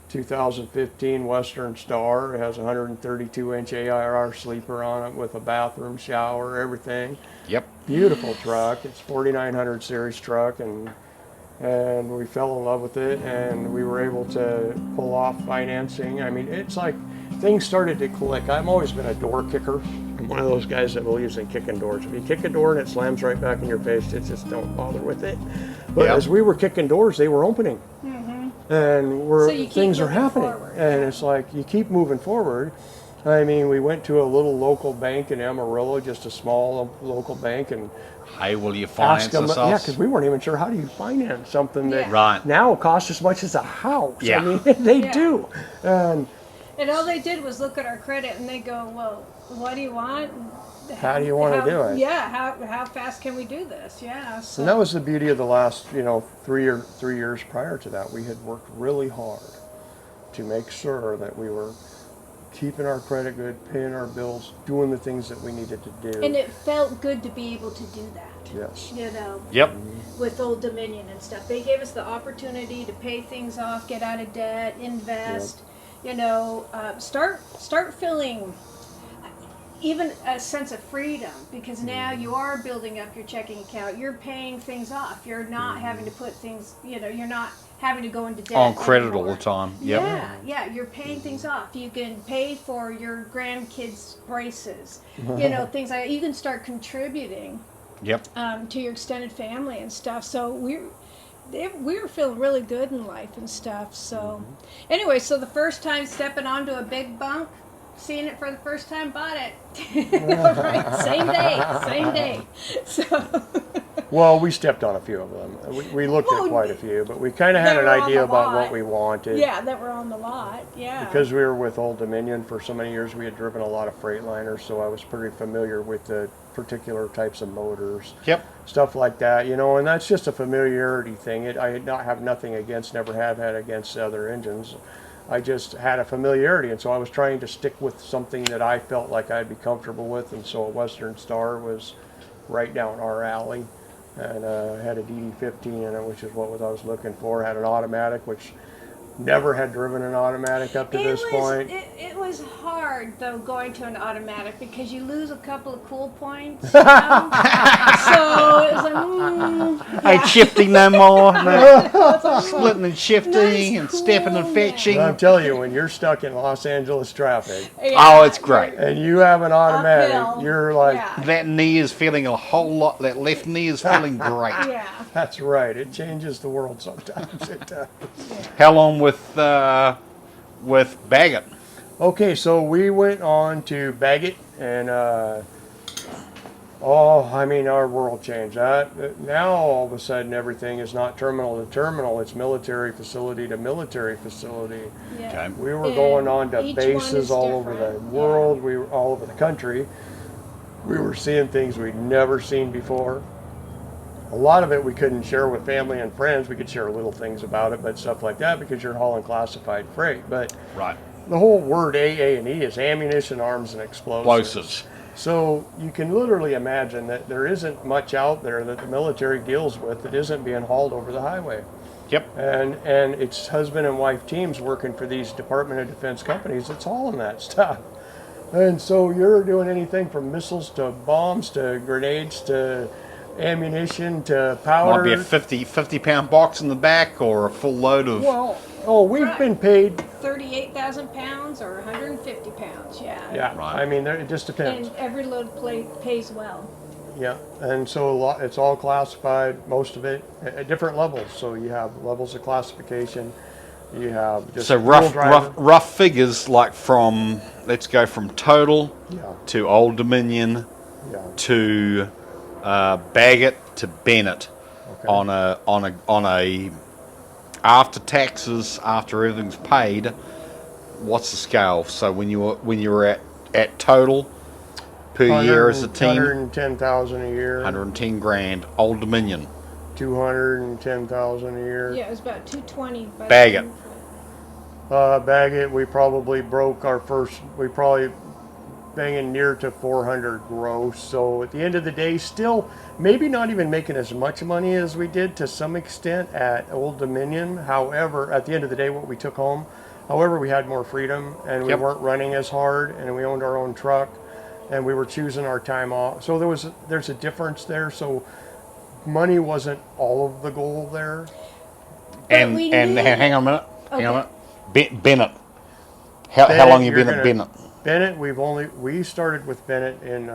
B: 2015 Western Star. It has a 132-inch AIR sleeper on it with a bathroom, shower, everything.
A: Yep.
B: Beautiful truck. It's 4900 series truck, and we fell in love with it, and we were able to pull off financing. I mean, it's like things started to click. I've always been a door kicker. I'm one of those guys that believes in kicking doors. If you kick a door and it slams right back in your face, it's just don't bother with it. But
A: Yep.
B: as we were kicking doors, they were opening. And
C: So you keep
B: things are
C: moving
B: happening.
C: forward.
B: And it's like you keep moving forward. I mean, we went to a little local bank in Amarillo, just a small local bank, and
A: Hey, will you
B: asked
A: finance
B: them,
A: this
B: yeah,
A: us?
B: because we weren't even sure how do you finance something that
C: Yeah.
A: Right.
B: now costs as much as a house.
A: Yeah.
B: I mean, they
C: Yeah.
B: do. And
C: And all they did was look at our credit and they go, "Well, what do you want?
B: How do you wanna
C: how-
B: do it?"
C: Yeah, how fast can we do this? Yeah." So
B: And that was the beauty of the last, 3 years prior to that. We had worked really hard to make sure that we were keeping our credit good, paying our bills, doing the things that we needed to do.
C: and it felt good to be able to do that.
B: Yes.
C: You know,
A: Yep.
C: with Old Dominion and stuff. They gave us the opportunity to pay things off, get out of debt, invest, start feeling even a sense of freedom, because now you are building up your checking account. You're paying things off. You're not having to put things, you're not having to go into debt
A: On credit all
C: anymore.
A: the time. Yep.
C: Yeah, you're paying things off. You can pay for your grandkids' braces, things like that. You can start contributing
A: Yep.
C: to your extended family and stuff. So we were feeling really good in life and stuff. So anyway, so the first time stepping onto a big bunk, seeing it for the first time, bought it. Right, same day. So
B: Well, we stepped on a few of them. We looked at quite a few, but we kind of had an idea about what we wanted.
C: Yeah, that were on the lot. Yeah.
B: Because we were with Old Dominion for so many years, we had driven a lot of Freightliners, so I was pretty familiar with the particular types of motors.
A: Yep.
B: Stuff like that, you know, and that's just a familiarity thing. I have nothing against, never have had against other engines. I just had a familiarity, and so I was trying to stick with something that I felt like I'd be comfortable with, and so a Western Star was right down our alley. And had a DD15 in it, which is what I was looking for. Had an automatic, which never had driven an automatic up to this point.
C: It was hard, though, going to an automatic because you lose a couple of cool points. You know? So it was like,
A: Ain't shifting no more. No. Splitting and shifting and stepping and fetching.
B: I'm telling you, when you're stuck in Los Angeles traffic,
A: Oh, it's great.
B: and you have an automatic,
C: Uphill.
B: you're like,
A: That knee is feeling a whole lot. That left knee is feeling great.
C: Yeah.
B: that's right. It changes the world sometimes. It does.
A: How long with Baggett?
B: Okay, so we went on to Baggett, and our world changed. Now all of a sudden everything is not terminal to terminal; it's military facility to military facility.
C: Yeah.
A: Okay.
B: We were
C: And
B: going on to
C: each one
B: bases
C: is
B: all over the
C: different.
B: world. We were all over the country. We were seeing things we'd never seen before. A lot of it we couldn't share with family and friends. We could share little things about it, but stuff like that because you're hauling classified freight. But
A: Right.
B: the whole word AA&E is ammunition, arms, and explosives. So you can literally imagine that there isn't much out there that the military deals with that isn't being hauled over the highway.
A: Yep.
B: And it's husband and wife teams working for these Department of Defense companies that's hauling that stuff. And so you're doing anything from missiles to bombs to grenades to ammunition to powder.
A: Might be a 50 pound box in the back or a full load of.
B: We've been paid.
C: 38,000 pounds or 150 pounds. Yeah.
B: Yeah,
A: Right.
B: I mean, it just depends.
C: And every load pays well.
B: Yeah, and so it's all classified, most of it, at different levels. So you have levels of classification. You have just
A: So rough figures, like let's go from total to Old Dominion to Baggett to Bennett on a after taxes, after everything's paid. What's the scale? So when you're at total per year as a team,
B: 110,000 a year.
A: 110 grand. Old Dominion.
B: 210,000 a year.
C: Yeah, it was about 220.
A: Baggett.
B: Baggett, we probably broke our first. We probably banging near to 400 gross. So at the end of the day, still maybe not even making as much money as we did to some extent at Old Dominion. However, at the end of the day, what we took home. However, we had more freedom and we weren't running as hard, and we owned our own truck, and we were choosing our time off. So there's a difference there. So money wasn't all of the goal there.
A: And hang on a minute. Hang on a minute. Bennett. How long you been at Bennett?
B: Bennett, we started with Bennett in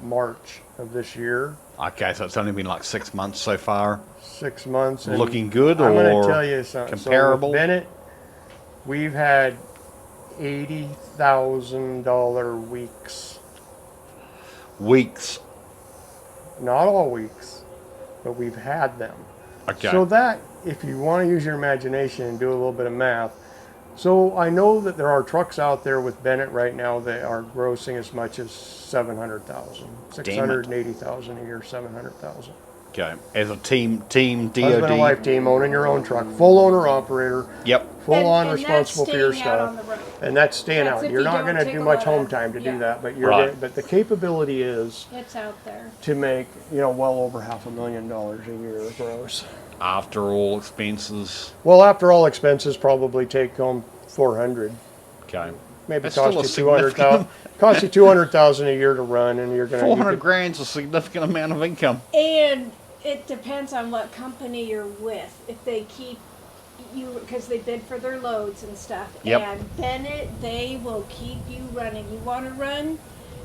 B: March of this year.
A: Okay, so it's only been like 6 months so far.
B: 6 months. And
A: looking good,
B: I'm
A: or
B: going to tell you something.
A: comparable?
B: So with Bennett, we've had $80,000 weeks.
A: Weeks.
B: Not all weeks, but we've had them.
A: Okay.
B: So that, if you want to use your imagination and do a little bit of math, so I know that there are trucks out there with Bennett right now that are grossing as much as 700,000, 680,000 a year, 700,000.
A: Okay, as a team DOD.
B: Husband and wife team, owning your own truck, full owner operator.
A: Yep.
B: Full on
C: And
B: responsible for your
C: that's staying out on
B: stuff,
C: the road.
B: and that's staying
C: That's
B: out.
C: if
B: You're
C: you
B: not
C: don't
B: going to
C: take
B: do
C: a
B: much
C: lot
B: home
C: of-
B: time to do that, but
A: Right.
B: but the capability is
C: It's out there.
B: to make well over $500,000 a year gross.
A: After all expenses.
B: Well, after all expenses, probably take home 400.
A: Okay.
B: Maybe
A: That's
B: cost
A: still
B: you
A: a
B: 200,000. Cost you 200,000 a year to run, and you're going to
A: 400 grand's a significant amount of income.
C: And it depends on what company you're with. If they keep you, because they bid for their loads and stuff.
A: Yep.
C: And Bennett, they will keep you running. You want to run,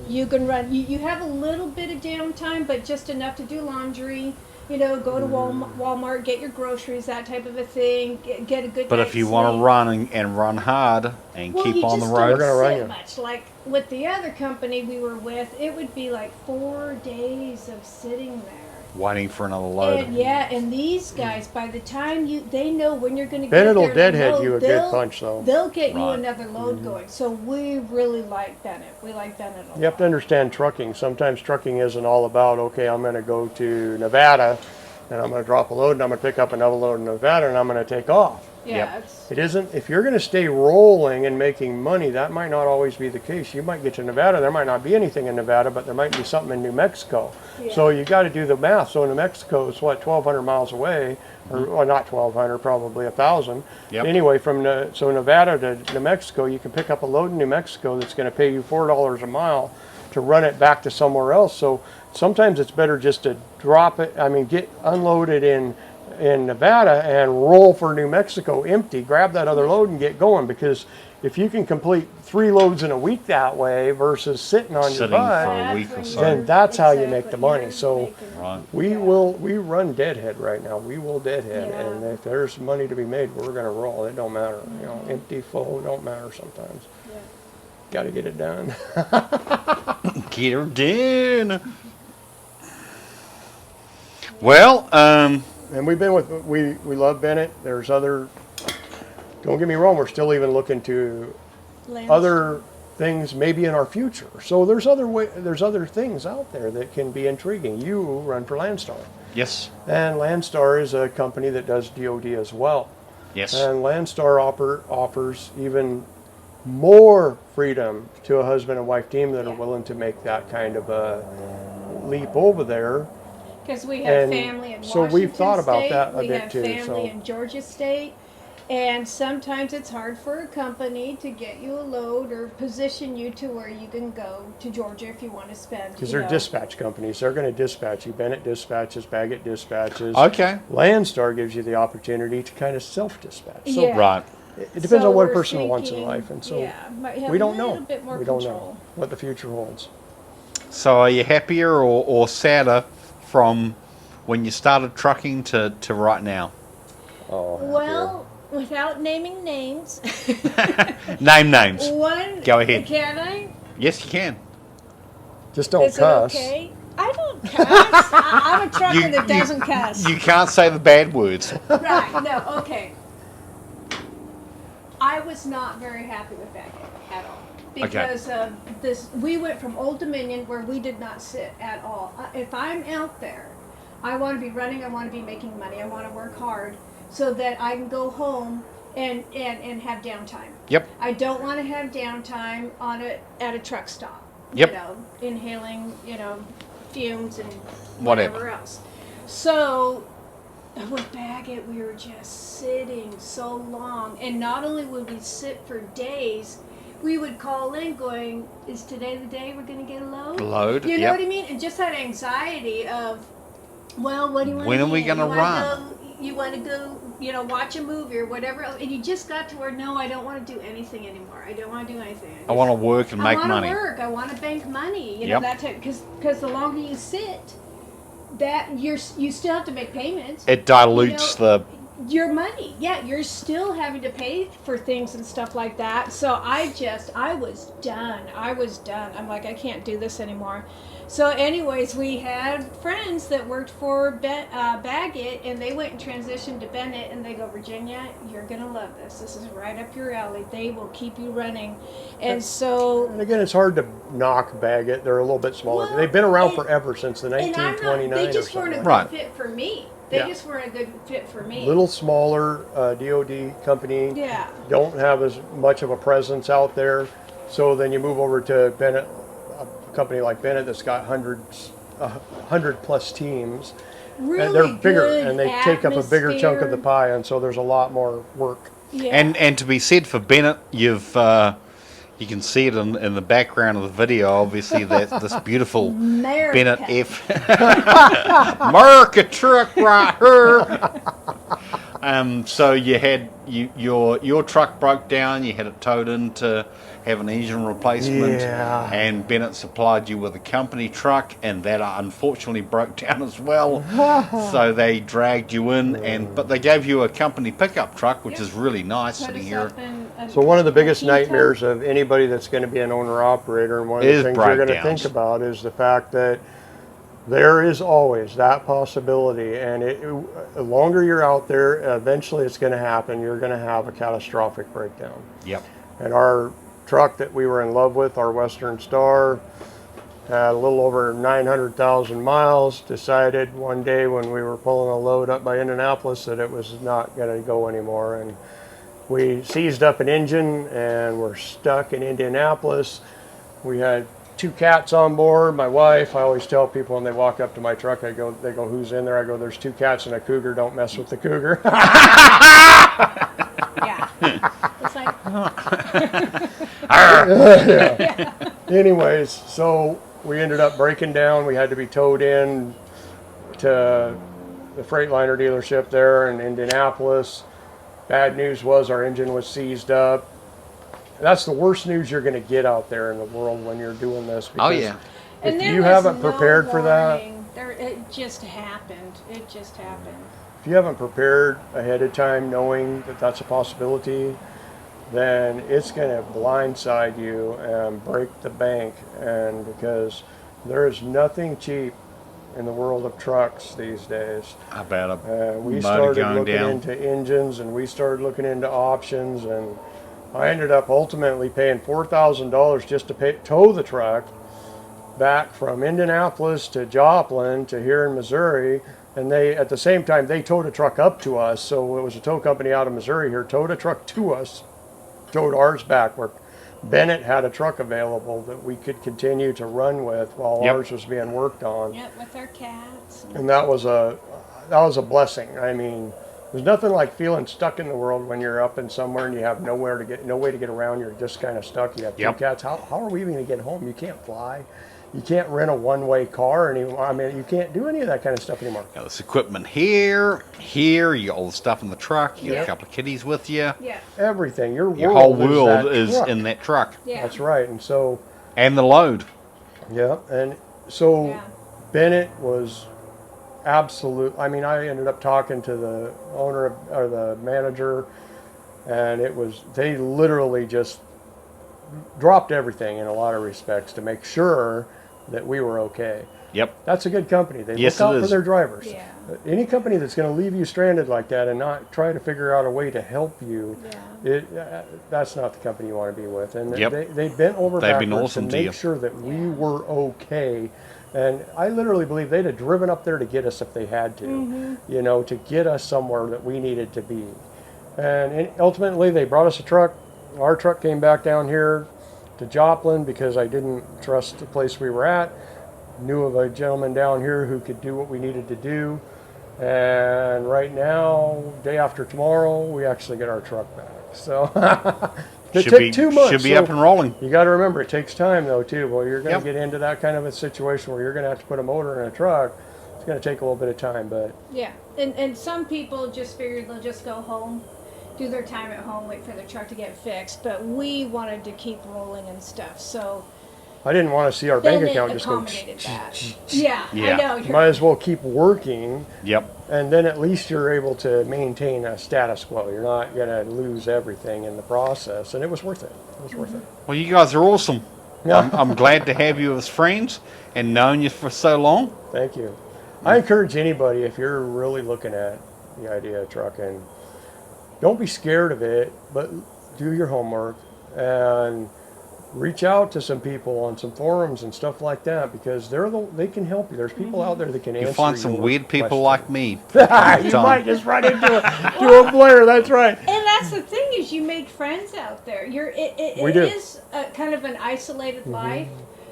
C: you can run. You have a little bit of downtime, but just enough to do laundry. Go to Walmart, get your groceries, that type of a thing. Get a good.
A: But if you want to run and run hard and keep on the road,
B: We're gonna run you.
C: much. Like with the other company we were with, it would be like 4 days of sitting there.
A: Waiting for another load.
C: And yeah, and these guys, by the time they know when you're going to get
B: Bennett
C: there,
B: will deadhead
C: load,
B: you a good bunch, though.
C: They'll get you
A: Right.
C: another load going. So we really like Bennett. We like Bennett a lot.
B: You have to understand trucking. Sometimes trucking isn't all about, okay, I'm going to go to Nevada and I'm going to drop a load and I'm going to pick up another load in Nevada and I'm going to take off.
C: Yeah,
A: Yep.
B: It isn't, if you're going to stay rolling and making money, that might not always be the case. You might get to Nevada, there might not be anything in Nevada, but there might be something in New Mexico.
C: Yeah.
B: So you got to do the math. So New Mexico is what, 1,200 miles away, or well, not 1,200, probably 1,000.
A: Yep.
B: Anyway, so Nevada to New Mexico, you can pick up a load in New Mexico that's going to pay you $4 a mile to run it back to somewhere else. So sometimes it's better just to drop it, get unloaded in Nevada and roll for New Mexico empty, grab that other load and get going, because if you can complete 3 loads in a week that way versus sitting on your butt,
A: for a week or so.
B: then that's how you make the money.
C: You're
B: So
C: making-
A: Right.
B: we run deadhead right now. We will deadhead,
C: Yeah.
B: and if there's money to be made, we're going to roll. It don't matter, empty, full, don't matter sometimes.
C: Yeah.
B: Got to get it done.
A: Get her done. Well,
B: And we've been we love Bennett. There's other. Don't get me wrong. We're still even looking to
C: Lance-
B: other things maybe in our future. So there's other things out there that can be intriguing. You run for Landstar,
A: yes,
B: and Landstar is a company that does DoD as well.
A: yes.
B: And Landstar offers even more freedom to a husband and wife team that are
C: Yeah.
B: willing to make that kind of a leap over there.
C: Because we have
B: And
C: family in
B: so
C: Washington
B: we've thought about
C: State,
B: that a
C: we
B: bit
C: have
B: too,
C: family
B: so-
C: in Georgia State, and sometimes it's hard for a company to get you a load or position you to where you can go to Georgia if you want to spend.
B: Because
C: you
B: they're
C: know.
B: dispatch companies. They're going to dispatch you. Bennett dispatches, Baggett dispatches.
A: Okay.
B: Landstar gives you the opportunity to kind of self-dispatch. So
C: Yeah.
A: Right.
B: it depends
C: So
B: on what a
C: we're
B: person wants in
C: thinking,
B: life. And so
C: yeah, might have
B: we
C: a
B: don't
C: little
B: know.
C: bit more
B: We don't
C: control.
B: know what the future holds.
A: So are you happier or sadder from when you started trucking to right now?
B: Oh,
C: Well, without naming names,
A: Name names.
C: one.
A: Go ahead.
C: Can I?
A: Yes, you can.
B: just don't
C: Is
B: cuss.
C: it okay? I don't cuss. I'm a trucker that doesn't cuss.
A: You can't say the bad words.
C: Right, no, okay. I was not very happy with Baggett at all. Because of this, we went from Old Dominion where we did not sit at all. If I'm out there, I want to be running, I want to be making money, I want to work hard so that I can go home and have downtime.
A: Yep.
C: I don't want to have downtime at a truck stop.
A: Yep.
C: You know, inhaling, fumes and
A: Whatever.
C: whatever else. So with Baggett, we were just sitting so long, and not only would we sit for days, we would call in going, "Is today the day we're going to get a load?"
A: Load,
C: You know
A: yep.
C: what I mean? And just that anxiety of, well, what do you want?
A: When are we gonna
C: run? You want to go, watch a movie or whatever else, and you just got to where, no, I don't want to do anything anymore. I don't want to do anything.
A: I want to work and make
C: I
A: money.
C: want to work. I want to bank money.
A: Yep.
C: That type, because the longer you sit, that you still have to make payments.
A: It dilutes
C: Your money. Yeah, you're still having to pay for things and stuff like that. So I was done. I'm like, I can't do this anymore. So anyways, we had friends that worked for Baggett, and they went and transitioned to Bennett, and they go, Virginia, you're going to love this. This is right up your alley. They will keep you running. And so...
B: And again, it's hard to knock Baggett. They're a little bit smaller.
C: Well,
B: They've been around
C: and-
B: forever since the
C: And I'm
B: 1929
C: not, they
B: or
C: just weren't a
B: something.
C: good
A: Right.
C: fit for me. They
B: Yeah.
C: just weren't a good fit for me.
B: Little smaller DoD company.
C: Yeah.
B: Don't have as much of a presence out there. So then you move over to Bennett, a company like Bennett that's got 100 plus teams.
C: Really
B: And they're bigger
C: good
B: and they take up a bigger chunk of the
C: atmosphere.
B: pie, and so there's a lot more work.
C: Yeah.
A: And to be said for Bennett, you can see it in the background of the video. Obviously, that this beautiful
C: America.
A: Bennett F. America truck right here. So you had your truck broke down. You had it towed in to have an engine replacement,
B: Yeah.
A: and Bennett supplied you with a company truck, and that unfortunately broke down as well. So they dragged you in, but they gave you a company pickup truck, which
C: Yep.
A: is really nice
C: Put
A: sitting
C: us
A: here.
C: up in a
B: So one of the biggest
C: 14 ton.
B: nightmares of anybody that's going to be an owner-operator, and one of
A: Is
B: the things you're going to
A: breakdowns.
B: think about is the fact that There is always that possibility, and the longer you're out there, eventually it's going to happen. You're going to have a catastrophic breakdown.
A: Yep.
B: And our truck that we were in love with, our Western Star, had a little over 900,000 miles, decided one day when we were pulling a load up by Indianapolis that it was not going to go anymore. And we seized up an engine and we're stuck in Indianapolis. We had 2 cats on board. My wife, I always tell people when they walk up to my truck, they go, who's in there? I go, there's 2 cats and a cougar. Don't mess with the cougar.
C: Yeah. It's like,
B: Yeah. Anyways, so we ended up breaking down. We had to be towed in to the Freightliner dealership there in Indianapolis. Bad news was our engine was seized up. That's the worst news you're going to get out there in the world when you're doing this.
A: Oh, yeah.
C: and
B: If
C: there
B: you
C: was
B: haven't
C: no
B: prepared for that,
C: warning. It just happened. It just happened.
B: if you haven't prepared ahead of time knowing that that's a possibility, then it's going to blindside you and break the bank. And because there is nothing cheap in the world of trucks these days.
A: I bet
B: We
A: motor
B: started
A: going
B: looking
A: down.
B: into engines, and we started looking into options, and I ended up ultimately paying $4,000 just to tow the truck back from Indianapolis to Joplin to here in Missouri. And they, at the same time, they towed a truck up to us. So it was a tow company out of Missouri here, towed a truck to us, towed ours back where Bennett had a truck available that we could continue to run with while
A: Yep.
B: ours was being worked on.
C: Yep, with our cats.
B: And that was a blessing. I mean, there's nothing like feeling stuck in the world when you're up in somewhere and you have no way to get around. You're just kind of stuck. You have 2
A: Yep.
B: cats. How are we even going to get home? You can't fly. You can't rent a one-way car anymore. I mean, you can't do any of that kind of stuff anymore.
A: Got this equipment here, you got all the stuff in the truck, you got
C: Yeah.
A: a couple of kitties with you.
C: Yeah.
B: Everything. Your
A: Whole
B: world
A: world
B: is,
A: is
B: that truck.
A: in that truck.
C: Yeah.
B: That's right. And so,
A: And the load.
B: yeah. And so
C: Yeah.
B: Bennett was absolute. I mean, I ended up talking to the owner or the manager, and they literally just dropped everything in a lot of respects to make sure that we were okay.
A: Yep.
B: That's a good company. They
A: Yes,
B: look out
A: it
B: for
A: is.
B: their drivers.
C: Yeah.
B: Any company that's going to leave you stranded like that and not try to figure out a way to help you,
C: Yeah.
B: that's not the company you want to be with. And
A: Yep.
B: they bent over
A: They've been
B: backwards
A: awesome
B: to
A: to
B: make
A: you.
B: sure that we were okay. And I literally believe they'd have driven up there to get us if they had to, you know, to get us somewhere that we needed to be. And ultimately, they brought us a truck. Our truck came back down here to Joplin because I didn't trust the place we were at. Knew of a gentleman down here who could do what we needed to do. And right now, day after tomorrow, we actually get our truck back. So it took 2 months.
A: Should be
B: So
A: up and rolling.
B: you got to remember, it takes time though too. Well, you're going to
A: Yep.
B: get into that kind of a situation where you're going to have to put a motor in a truck. It's going to take a little bit of time, but
C: Yeah. And some people just figured they'll just go home, do their time at home, wait for their truck to get fixed. But we wanted to keep rolling and stuff. So
B: I didn't want to see our bank
C: then it
B: account just go.
C: accommodated that. Yeah,
A: Yeah.
C: I know.
B: Might as well keep working,
A: Yep.
B: and then at least you're able to maintain a status quo. You're not going to lose everything in the process, and it was worth it. It was worth it.
A: Well, you guys are awesome.
B: Yeah.
A: I'm glad to have you as friends and known you for so long.
B: Thank you. I encourage anybody, if you're really looking at the idea of trucking, don't be scared of it, but do your homework and reach out to some people on some forums and stuff like that, because they can help you. There's people out there that can answer
A: You'll find some
B: your
A: weird people
B: questions.
A: like me.
B: You might just run into a Blair. That's right.
C: And that's the thing is you make friends out there.
B: We
C: It
B: do.
C: is a, kind of an isolated life.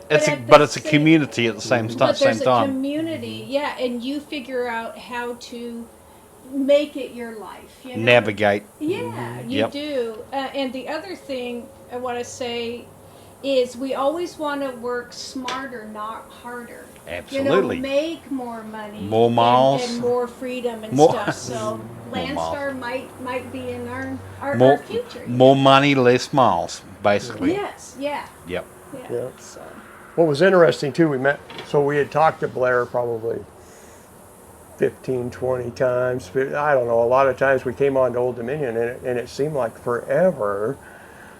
A: It's
C: at
A: but
C: the
A: it's a
C: same-
A: community at the same
C: But
A: same
C: there's a
A: time.
C: community, yeah, and you figure out how to make it your life. You know?
A: Navigate.
C: Yeah, you
A: Yep.
C: do. And the other thing I want to say is we always want to work smarter, not harder.
A: Absolutely.
C: You know, make more money,
A: More miles.
C: and more freedom and
A: More-
C: stuff. So
A: More miles.
C: Landstar might be in our
A: More
C: future.
A: more money, less miles, basically.
C: Yes, yeah,
A: Yep.
C: yeah.
B: Yeah.
C: So
B: What was interesting too, we had talked to Blair probably 15, 20 times. I don't know, a lot of times we came on to Old Dominion and it seemed like forever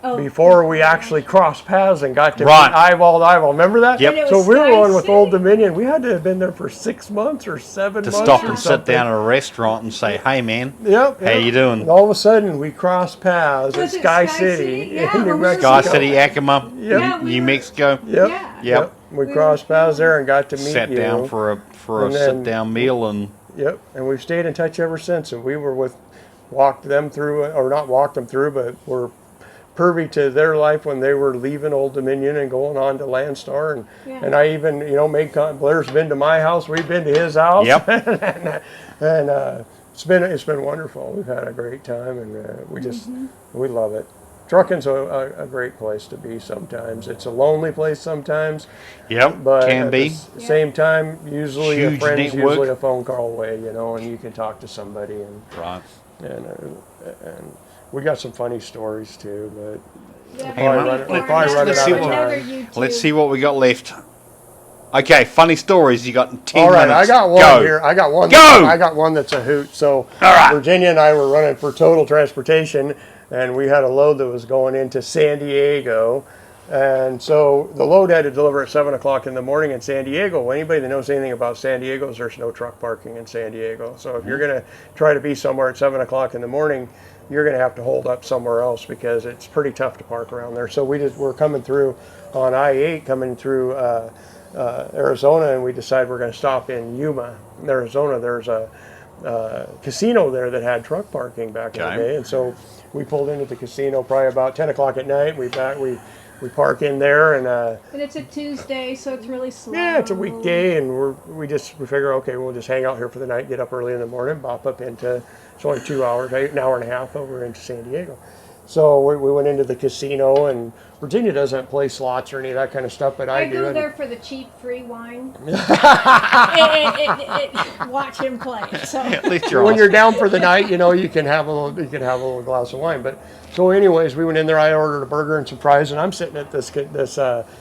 B: before we actually crossed paths and got to
A: Right.
B: meet eyeball to eyeball. Remember that?
A: Yep.
C: And it
B: So
C: was
B: we were on with
C: Sky
B: Old
C: City.
B: Dominion. We had to have been there for 6 months or 7
A: To
B: months.
A: stop
B: or
A: and sit
B: something.
A: down at a restaurant and say, "Hey, man,
B: Yep.
A: how you doing?"
B: And all of a sudden, we crossed paths at
C: Was it
B: Sky
C: Sky
B: City
C: City? Yeah,
B: in New
C: when we were
B: Mexico.
A: Sky
C: Mexico.
A: City, Yakima,
C: Yeah, we
A: New
C: were-
A: Mexico.
B: Yep.
C: Yeah.
A: Yep.
B: We
C: We
B: crossed
C: were-
B: paths there and got to meet
A: Sat
B: you.
A: down for a
B: And then-
A: sit down meal and
B: Yep, and we've stayed in touch ever since. And we were walked them through, or not walked them through, but were privy to their life when they were leaving Old Dominion and going on to Landstar. And
C: Yeah.
B: and I even, made Blair's been to my house, we've been to his house.
A: Yep.
B: and it's been wonderful. We've had a great time, and we love it. Trucking's a great place to be sometimes. It's a lonely place sometimes,
A: yep,
B: but
A: can
B: at
A: be.
B: the same time, usually a
A: Huge
B: friend's
A: network.
B: usually a phone call away, and you can talk to somebody,
A: Right.
B: and we got some funny stories too. But
C: Yeah,
A: Hang on,
C: probably
B: we're probably running
A: out of
C: another
B: time.
C: YouTube.
A: Let's see what we got left. Okay, funny stories. You got 10
B: all right,
A: minutes.
B: I got one
A: Go.
B: here. I got one.
A: Go!
B: I got one that's a hoot. So
A: right.
B: Virginia and I were running for Total Transportation, and we had a load that was going into San Diego. And so the load had to deliver at 7 o'clock in the morning in San Diego. Well, anybody that knows anything about San Diego, there's no truck parking in San Diego. So if you're going to try to be somewhere at 7 o'clock in the morning, you're going to have to hold up somewhere else because it's pretty tough to park around there. So we're coming through on I-8, coming through Arizona, and we decided we're going to stop in Yuma, Arizona. There's a casino there that had truck parking back in the
A: Okay.
B: day. And so we pulled into the casino probably about 10 o'clock at night. We park in there, and
C: And it's a Tuesday, so it's really slow.
B: yeah, it's a weekday, and we figure, okay, we'll just hang out here for the night, get up early in the morning, bop up into, it's only 2 hours, an hour and a half over into San Diego. So we went into the casino, and Virginia doesn't play slots or any of that kind of stuff, but I
C: I
B: do.
C: go
B: and-
C: there for the cheap free wine. Watch him play. So
A: At least you're
B: when
A: honest.
B: you're down for the night, you can have a little glass of wine. But so, anyways, we went in there. I ordered a burger and some fries, and I'm sitting at this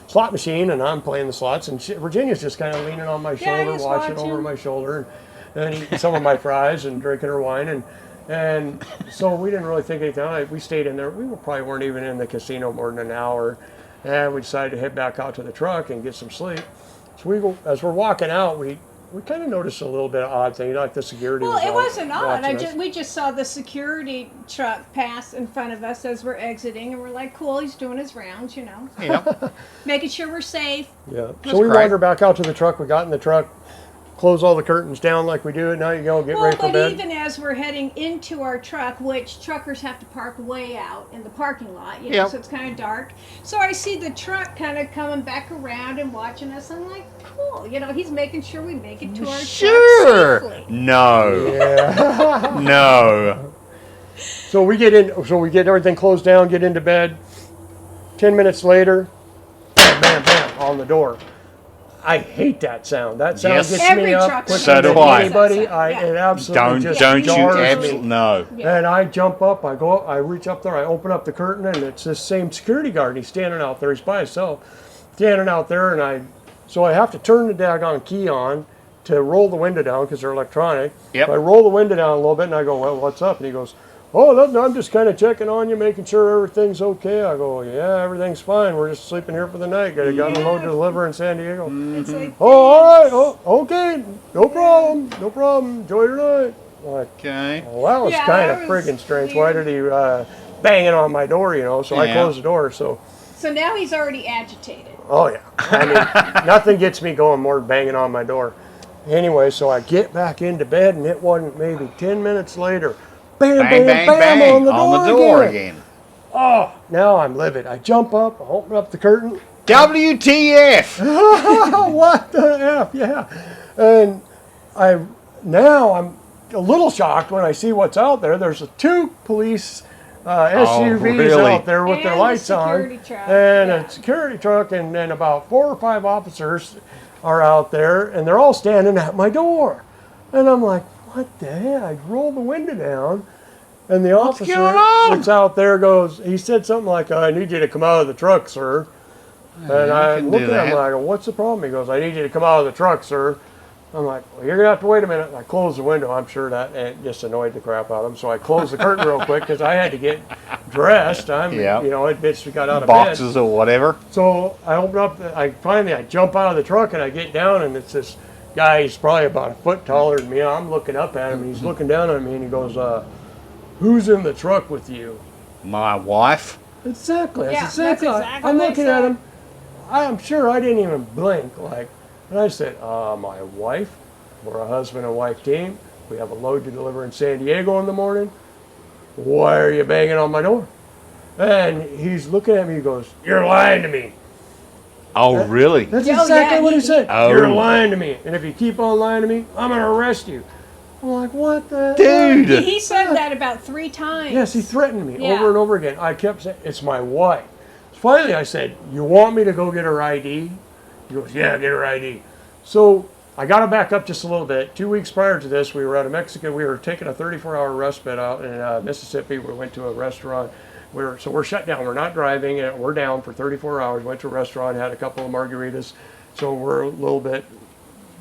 B: slot machine, and I'm playing the slots, and Virginia's just kind of leaning on my
C: Yeah,
B: shoulder,
C: just
B: watching
C: watching.
B: over my shoulder, and eating some of my fries and drinking her wine, and so we didn't really think anything of it. We stayed in there. Probably weren't even in the casino more than an hour, and we decided to head back out to the truck and get some sleep. So as we're walking out, we kind of noticed a little bit of odd thing, like the security.
C: well,
B: was
C: it wasn't odd.
B: watching us.
C: We just saw the security truck pass in front of us as we're exiting, and we're like, "Cool, he's doing his rounds,
A: Yep.
C: making sure we're safe."
B: Yeah.
A: That's
B: So we
A: great.
B: wandered back out to the truck. We got in the truck, closed all the curtains down like we do at night. Get
C: Well,
B: ready for
C: but
B: bed.
C: even as we're heading into our truck, which truckers have to park way out in the parking lot,
A: Yep.
C: so it's kind of dark. So I see the truck kind of coming back around and watching us. I'm like, cool, he's making sure we make it to our
A: Sure.
C: truck safely.
A: No.
B: Yeah.
A: No.
B: So we get in. So we get everything closed down. Get into bed. 10 minutes later, bam, bam, bam, on the door. I hate that sound. That sound
A: Yes.
B: gets
C: Every
B: me up
C: trucker
B: quicker
A: So do
B: than
A: I.
B: anybody.
C: Yeah.
B: It absolutely just
A: Don't you
B: jars me.
A: absolutely no.
C: Yeah.
B: And I jump up, I go up, I reach up there, I open up the curtain, and it's this same security guard. He's standing out there. He's by himself, standing out there, and so I have to turn the daggone key on to roll the window down because they're electronic.
A: Yep.
B: So I roll the window down a little bit, and I go, "Well, what's up?" And he goes, "Oh, nothing. I'm just kind of checking on you, making sure everything's okay." I go, "Yeah, everything's fine. We're just sleeping here for the night. Got a load to deliver in San Diego."
C: It's like,
B: Oh, all right. Oh, okay. No problem. No problem. Enjoy your night. I'm like,
A: Okay.
B: well, that was
C: Yeah,
B: kind
C: that
B: of
C: was
B: friggin' strange.
C: weird.
B: Why did he banging on my door? So I
A: Yeah.
B: closed the door. So,
C: so now he's already agitated.
B: oh yeah. I mean, nothing gets me going more than banging on my door. Anyway, so I get back into bed, and it wasn't maybe 10 minutes later. Bam,
A: Bang,
B: bam,
A: bang,
B: bam,
A: bang.
B: on the door again.
A: again.
B: Oh, now I'm livid. I jump up, I open up the curtain.
A: WTF?
B: What the F? Yeah. And I'm a little shocked when I see what's out there. There's two police SUVs
A: really?
B: out there with their
C: And a
B: lights on.
C: security truck,
B: And
C: yeah.
B: a security truck, and then about 4 or 5 officers are out there, and they're all standing at my door. And I'm like, what the hell? I roll the window down, and the officer
A: going on?
B: that's out there he said something like, "I need you to come out of the truck, sir." And I
A: can
B: look
A: do
B: at him
A: that.
B: and I go, "What's the problem?" He goes, "I need you to come out of the truck, sir." I'm like, "Well, you're going to have to wait a minute." And I close the window. I'm sure that just annoyed the crap out of him. So I closed the curtain real quick because I had to get dressed. I'm,
A: Yeah.
B: you know, admits we got out of
A: Boxes
B: bed.
A: or whatever.
B: So I open up, I jump out of the truck and I get down and it's this guy, he's probably about a foot taller than me. I'm looking up at him and he's looking down at me and he goes, who's in the truck with you?
A: My wife.
B: Exactly.
C: Yeah,
B: That's exactly.
C: that's exactly
B: I'm
C: what I
B: looking at
C: said.
B: him. I'm sure I didn't even blink. And I said, my wife, we're a husband and wife team. We have a load to deliver in San Diego in the morning. Why are you banging on my door? And he's looking at me. He goes, you're lying to me.
A: Oh, really?
B: That's
C: Oh,
B: exactly
C: yeah,
B: what he said.
A: Oh.
B: You're lying to me. And if you keep on lying to me, I'm going to arrest you. I'm like, what the
A: Dude.
B: hell?
C: He said that about 3 times.
B: Yes, he threatened me
C: Yeah.
B: over and over again. I kept saying, it's my wife. Finally, I said, you want me to go get her ID? He goes, yeah, get her ID. So I got her back up just a little bit. 2 weeks prior to this, we were out of Mexico. We were taking a 34-hour respite out in Mississippi. We went to a restaurant. So we're shut down. We're not driving. We're down for 34 hours. Went to a restaurant, had a couple of margaritas. So we're a little bit.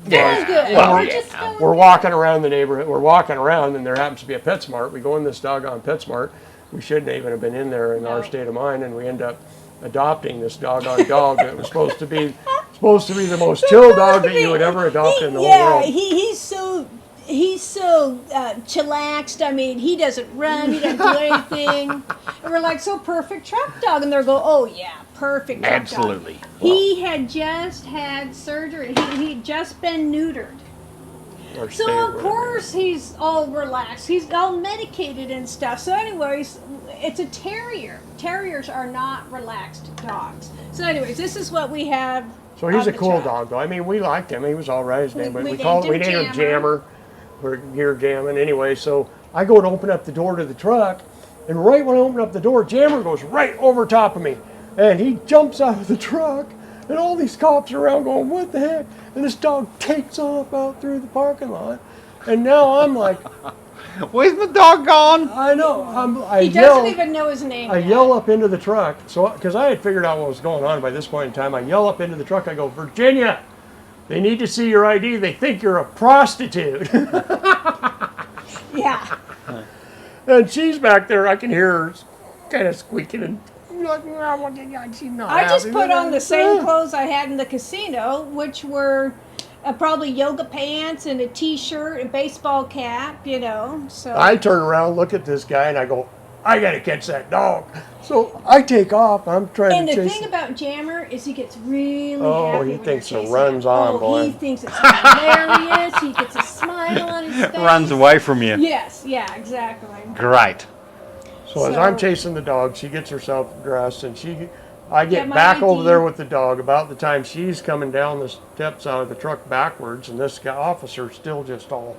C: Very good.
A: Well,
C: We're
A: yeah.
C: just going
B: We're walking around the neighborhood. We're walking around, and there happens to be a PetSmart. We go in this doggone PetSmart. We shouldn't even have been in there in our
C: No.
B: state of mind, and we end up adopting this doggone dog that was supposed to be the most chill dog that you would ever adopt in the whole world.
C: He's so chillaxed. I mean, he doesn't run. He doesn't do anything. And we're like, so perfect truck dog. And they're going, oh yeah, perfect truck
A: Absolutely.
C: dog. He had just had surgery. He'd just been neutered.
B: Or
C: So
B: spayed,
C: of
B: whatever.
C: course he's all relaxed. He's all medicated and stuff. So anyways, it's a terrier. Terriers are not relaxed dogs. So anyways, this is what we have.
B: So he's
C: on
B: a
C: the
B: cool
C: truck.
B: dog, though. I mean, we liked him. He was all right. His name,
C: We
B: we
C: named him
B: named him
C: Jammer.
B: Jammer. We're gear jamming anyway. So I go to open up the door to the truck, and right when I open up the door, Jammer goes right over top of me, and he jumps out of the truck, and all these cops are around going, "What the heck?" And this dog takes off out through the parking lot, and now I'm like,
A: Where's my dog gone?
B: I know. I
C: He
B: yell.
C: doesn't even know his name.
B: I
C: yet.
B: yell up into the truck, because I had figured out what was going on by this point in time. I yell up into the truck. I go, Virginia, they need to see your ID. They think you're a prostitute.
C: Yeah.
B: And she's back there. I can hear her kind of squeaking and like, she's not
C: I just
B: happy
C: put
B: with
C: on
B: it.
C: the same clothes I had in the casino, which were probably yoga pants and a t-shirt, a baseball cap, you know. So
B: I turn around, look at this guy, and I go, I got to catch that dog. So I take off. I'm trying
C: and
B: to
C: the
B: chase
C: thing
B: him.
C: about Jammer is he gets really
B: Oh,
C: happy.
B: he
C: when
B: thinks
C: you're
B: it
C: chasing
B: runs
C: him.
B: on,
C: Oh,
B: boy.
C: he thinks it's hilarious. He gets a smile on his face.
A: Runs away from you.
C: Yes, yeah, exactly.
A: Great.
B: So as I'm chasing the dog, she gets herself dressed, and I get
C: my
B: back
C: ID.
B: over there with the dog. About the time she's coming down the steps out of the truck backwards, and this guy, officer's still just all,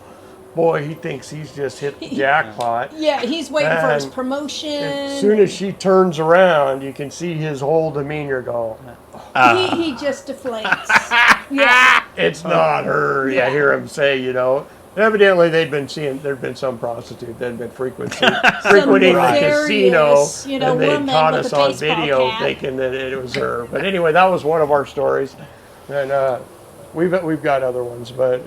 B: boy, he thinks he's just hit the jackpot.
C: Yeah, he's waiting for his
B: And
C: promotion.
B: As soon as she turns around, you can see his whole demeanor go,
C: he just deflates. Yeah.
B: it's not her.
C: Yeah.
B: I hear him say, you know. Evidently, there'd been some prostitute that had been frequenting the casino,
C: nefarious, you know,
B: and they
C: woman
B: caught
C: with
B: us
C: a
B: on
C: baseball
B: video
C: cap.
B: thinking that it was her. But anyway, that was one of our stories, and we've got other ones. But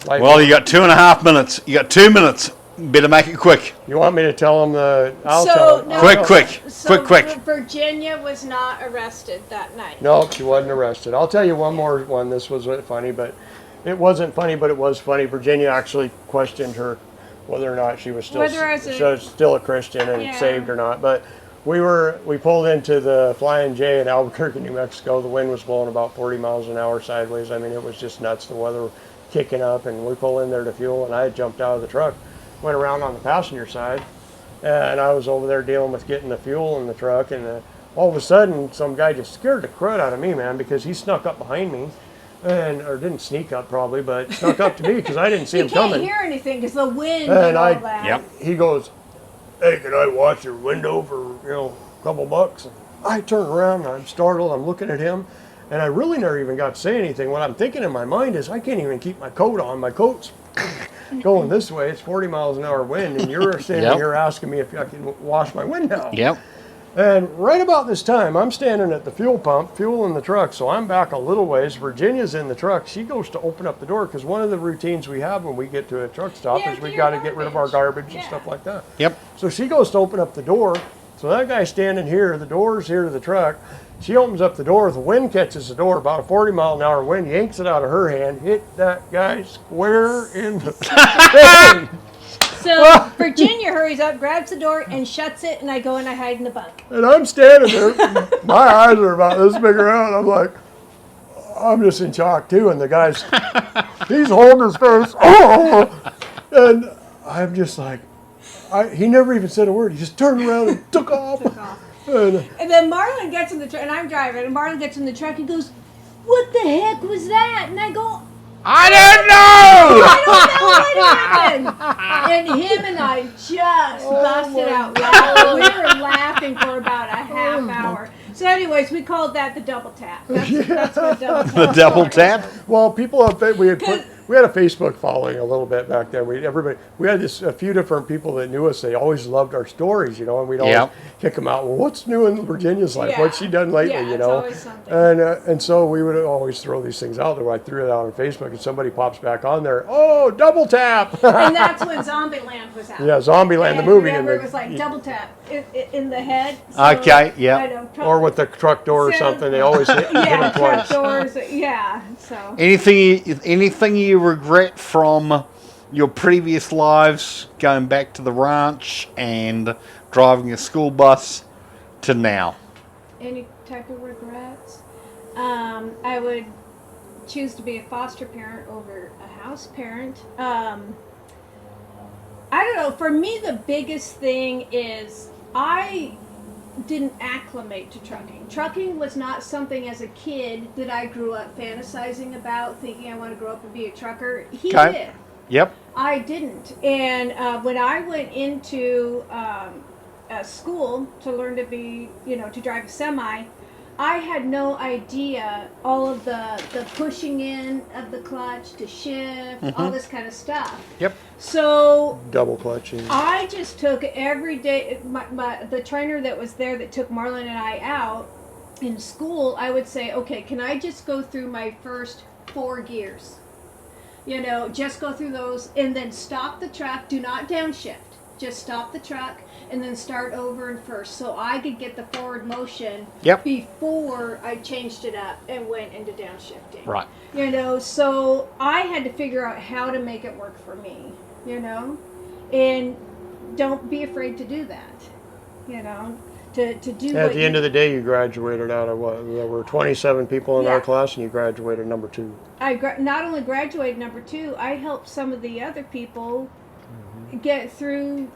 B: like,
A: Well, you got 2.5 minutes. You got 2 minutes. Better make it quick.
B: you want me to tell them the? I'll
C: So,
B: tell them.
C: no.
A: Quick.
C: So
A: Quick.
C: Virginia was not arrested that night.
B: No, she wasn't arrested. I'll tell you one more one. This was funny, but it wasn't funny, but it was funny. Virginia actually questioned her whether or not she was still still a Christian and
C: Yeah.
B: saved or not. But we pulled into the Flying J in Albuquerque, New Mexico. The wind was blowing about 40 miles an hour sideways. I mean, it was just nuts. The weather kicking up, and we pull in there to fuel, and I had jumped out of the truck, went around on the passenger side, and I was over there dealing with getting the fuel in the truck, and all of a sudden, some guy just scared the crud out of me, man, because he snuck up behind me, or didn't sneak up probably, but snuck up to me because I didn't see
C: You
B: him
C: can't
B: coming.
C: hear anything because the wind
B: And
C: and all
B: I-
C: that.
A: Yep.
B: He goes, "Hey, can I wash your window for a couple bucks?" And I turn around, and I'm startled. I'm looking at him, and I really never even got to say anything. What I'm thinking in my mind is, I can't even keep my coat on. My coat's going this way. It's 40 miles an hour wind, and you're standing
A: Yep.
B: here asking me if I can wash my window.
A: Yep.
B: And right about this time, I'm standing at the fuel pump, fueling the truck, so I'm back a little ways. Virginia's in the truck. She goes to open up the door because one of the routines we have when we get to a truck stop is we got to get rid of our garbage and stuff like that.
A: Yep.
B: So she goes to open up the door. So that guy's standing here, the door's here to the truck. She opens up the door, the wind catches the door, about a 40-mile-an-hour wind, yanks it out of her hand, hit that guy square in the face.
C: So Virginia hurries up, grabs the door, and shuts it, and I go and I hide in the bunk.
B: And I'm standing there, my eyes are about this big around, I'm like, I'm just in shock too, and the guy's, he's holding his face, oh! And I'm just like, he never even said a word, he just turned around and took off.
C: And then Marlin gets in the truck, and I'm driving, and Marlin gets in the truck and goes, "What the heck was that?" And I go,
A: I don't know!
C: I don't know what happened. And him and I just busted out laughing. We were laughing for about a half hour. So anyways, we called that the double tap. That's what double tap.
A: The double tap?
B: Well, people have we had a Facebook following a little bit back then. We had a few different people that knew us. They always loved our stories, and we'd always kick them out. Well, what's new in Virginia's life?
C: Yeah.
B: What's she done lately?
C: Yeah, it's always something.
B: And so we would always throw these things out there. I threw it out on Facebook, and somebody pops back on there. Oh, double tap!
C: And that's when Zombieland was out.
B: Yeah, Zombieland, the movie.
C: Remember, it was like double tap in the head. So,
A: Okay, yeah.
B: Or with the truck door or something, they always hit them twice.
C: Truck doors. Yeah. So.
A: Anything you regret from your previous lives, going back to the ranch and driving a school bus to now?
C: Any type of regrets? I would choose to be a foster parent over a house parent. I don't know. For me, the biggest thing is I didn't acclimate to trucking. Trucking was not something as a kid that I grew up fantasizing about, thinking I want to grow up and be a trucker. He did.
A: Yep.
C: I didn't. And when I went into school to learn to be, to drive a semi, I had no idea all of the pushing in of the clutch to shift, all this kind of stuff.
A: Yep.
C: So
B: double clutching.
C: I just took every day. The trainer that was there that took Marlin and I out in school, I would say, okay, can I just go through my first 4 gears? Just go through those and then stop the truck. Do not downshift. Just stop the truck and then start over in first, so I could get the forward motion before I changed it up and went into downshifting.
A: Right.
C: So I had to figure out how to make it work for me, and don't be afraid to do that, to do
B: At the end of the day, you graduated out of what? There were 27 people in our class, and you graduated number 2.
C: I not only graduated number 2, I helped some of the other people get through,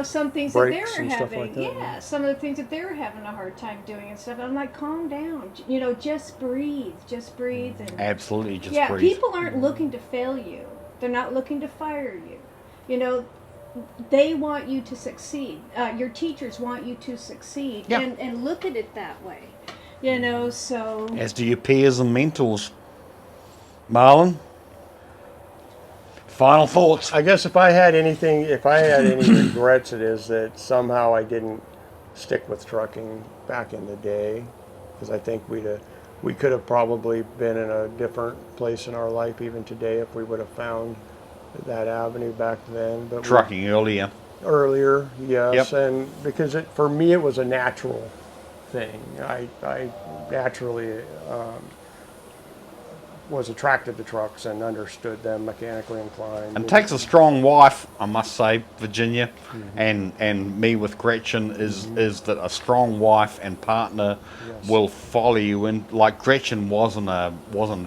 C: some things that they were having.
B: Like that,
C: some of the things that they were having a hard time doing and stuff. I'm like, calm down. Just breathe. Just breathe. And
A: absolutely, just breathe.
C: People aren't looking to fail you. They're not looking to fire you. They want you to succeed. Your teachers want you to succeed. And look at it that way. So.
A: As do your peers and mentors. Marlin? Final thoughts.
B: I guess if I had any regrets, it is that somehow I didn't stick with trucking back in the day, because I think we could have probably been in a different place in our life even today if we would have found that avenue back then. But
A: trucking earlier,
B: yes, and because for me it was a natural thing. I naturally was attracted to trucks and understood them, mechanically inclined.
A: And takes a strong wife, I must say, Virginia, and me with Gretchen is that a strong wife and partner will follow you in. Like Gretchen wasn't a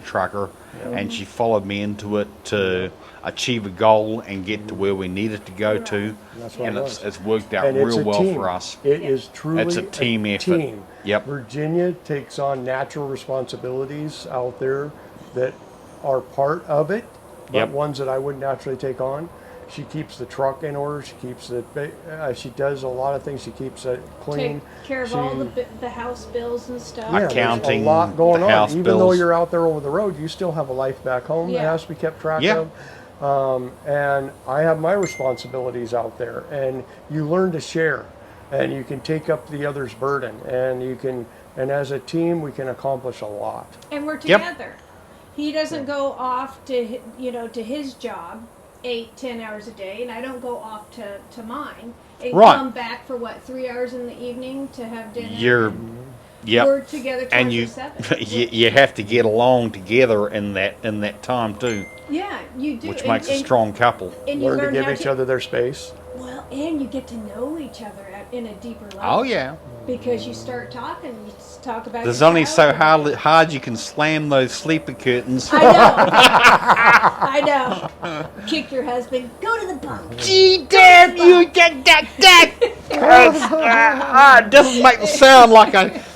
A: trucker, and she followed me into it to achieve a goal and get to where we needed to go to, and it's worked out real well for us.
B: It is truly
A: a team effort. Yep.
B: Virginia takes on natural responsibilities out there that are part of it, but ones that I wouldn't naturally take on. She keeps the truck in order. She keeps she does a lot of things. She keeps it clean.
C: Take care of all the house bills and stuff.
B: Yeah,
A: accounting,
B: there's a lot going on.
A: House
B: Even
A: bills.
B: Though you're out there over the road, you still have a life back home that has to be kept track of. And I have my responsibilities out there, and you learn to share. and you can take up the other's burden, and as a team we can accomplish a lot.
C: And we're
A: Yep.
C: together. He doesn't go off to to his job 8-10 hours a day, and I don't go off to mine and
A: Right.
C: come back for 3 hours in the evening to have dinner.
A: You're, yep.
C: We're together
A: And you,
C: 24/7.
A: you have to get along together in that time too,
C: Yeah, you do.
A: which
C: And-
A: makes a
C: and-
A: strong couple.
C: And you
B: Learn to
C: learn
B: give
C: how
B: each other their space.
C: Well, and you get to know each other in a deeper level.
A: Oh yeah.
C: Because you start talking, you just talk about.
A: There's
C: your
A: only so
C: childhood.
A: hard you can slam those sleeper curtains.
C: I know. I know. Kick your husband. Go to the bunk.
A: Gee, damn you! That. It doesn't make the sound like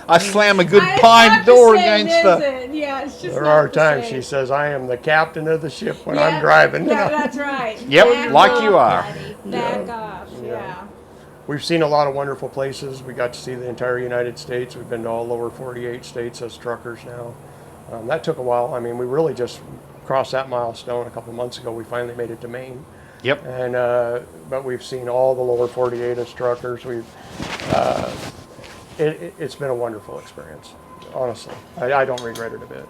A: I slam a good
C: It's
A: pine
C: not the
A: door
C: same,
A: against
C: is
A: the.
C: it? Yeah, it's just
B: There
C: not
B: are
C: the
B: times
C: same.
B: she says, "I am the captain of the ship when
C: Yeah,
B: I'm driving."
C: Yeah, that's right.
A: Yep,
C: Back
A: like
C: off,
A: you are.
C: buddy. Back off. Yeah.
B: We've seen a lot of wonderful places. We got to see the entire United States. We've been to all lower 48 states as truckers now. That took a while. I mean, we really just crossed that milestone a couple months ago. We finally made it to Maine.
A: Yep.
B: And but we've seen all the lower 48 as truckers. It's been a wonderful experience, honestly. I don't regret it a bit.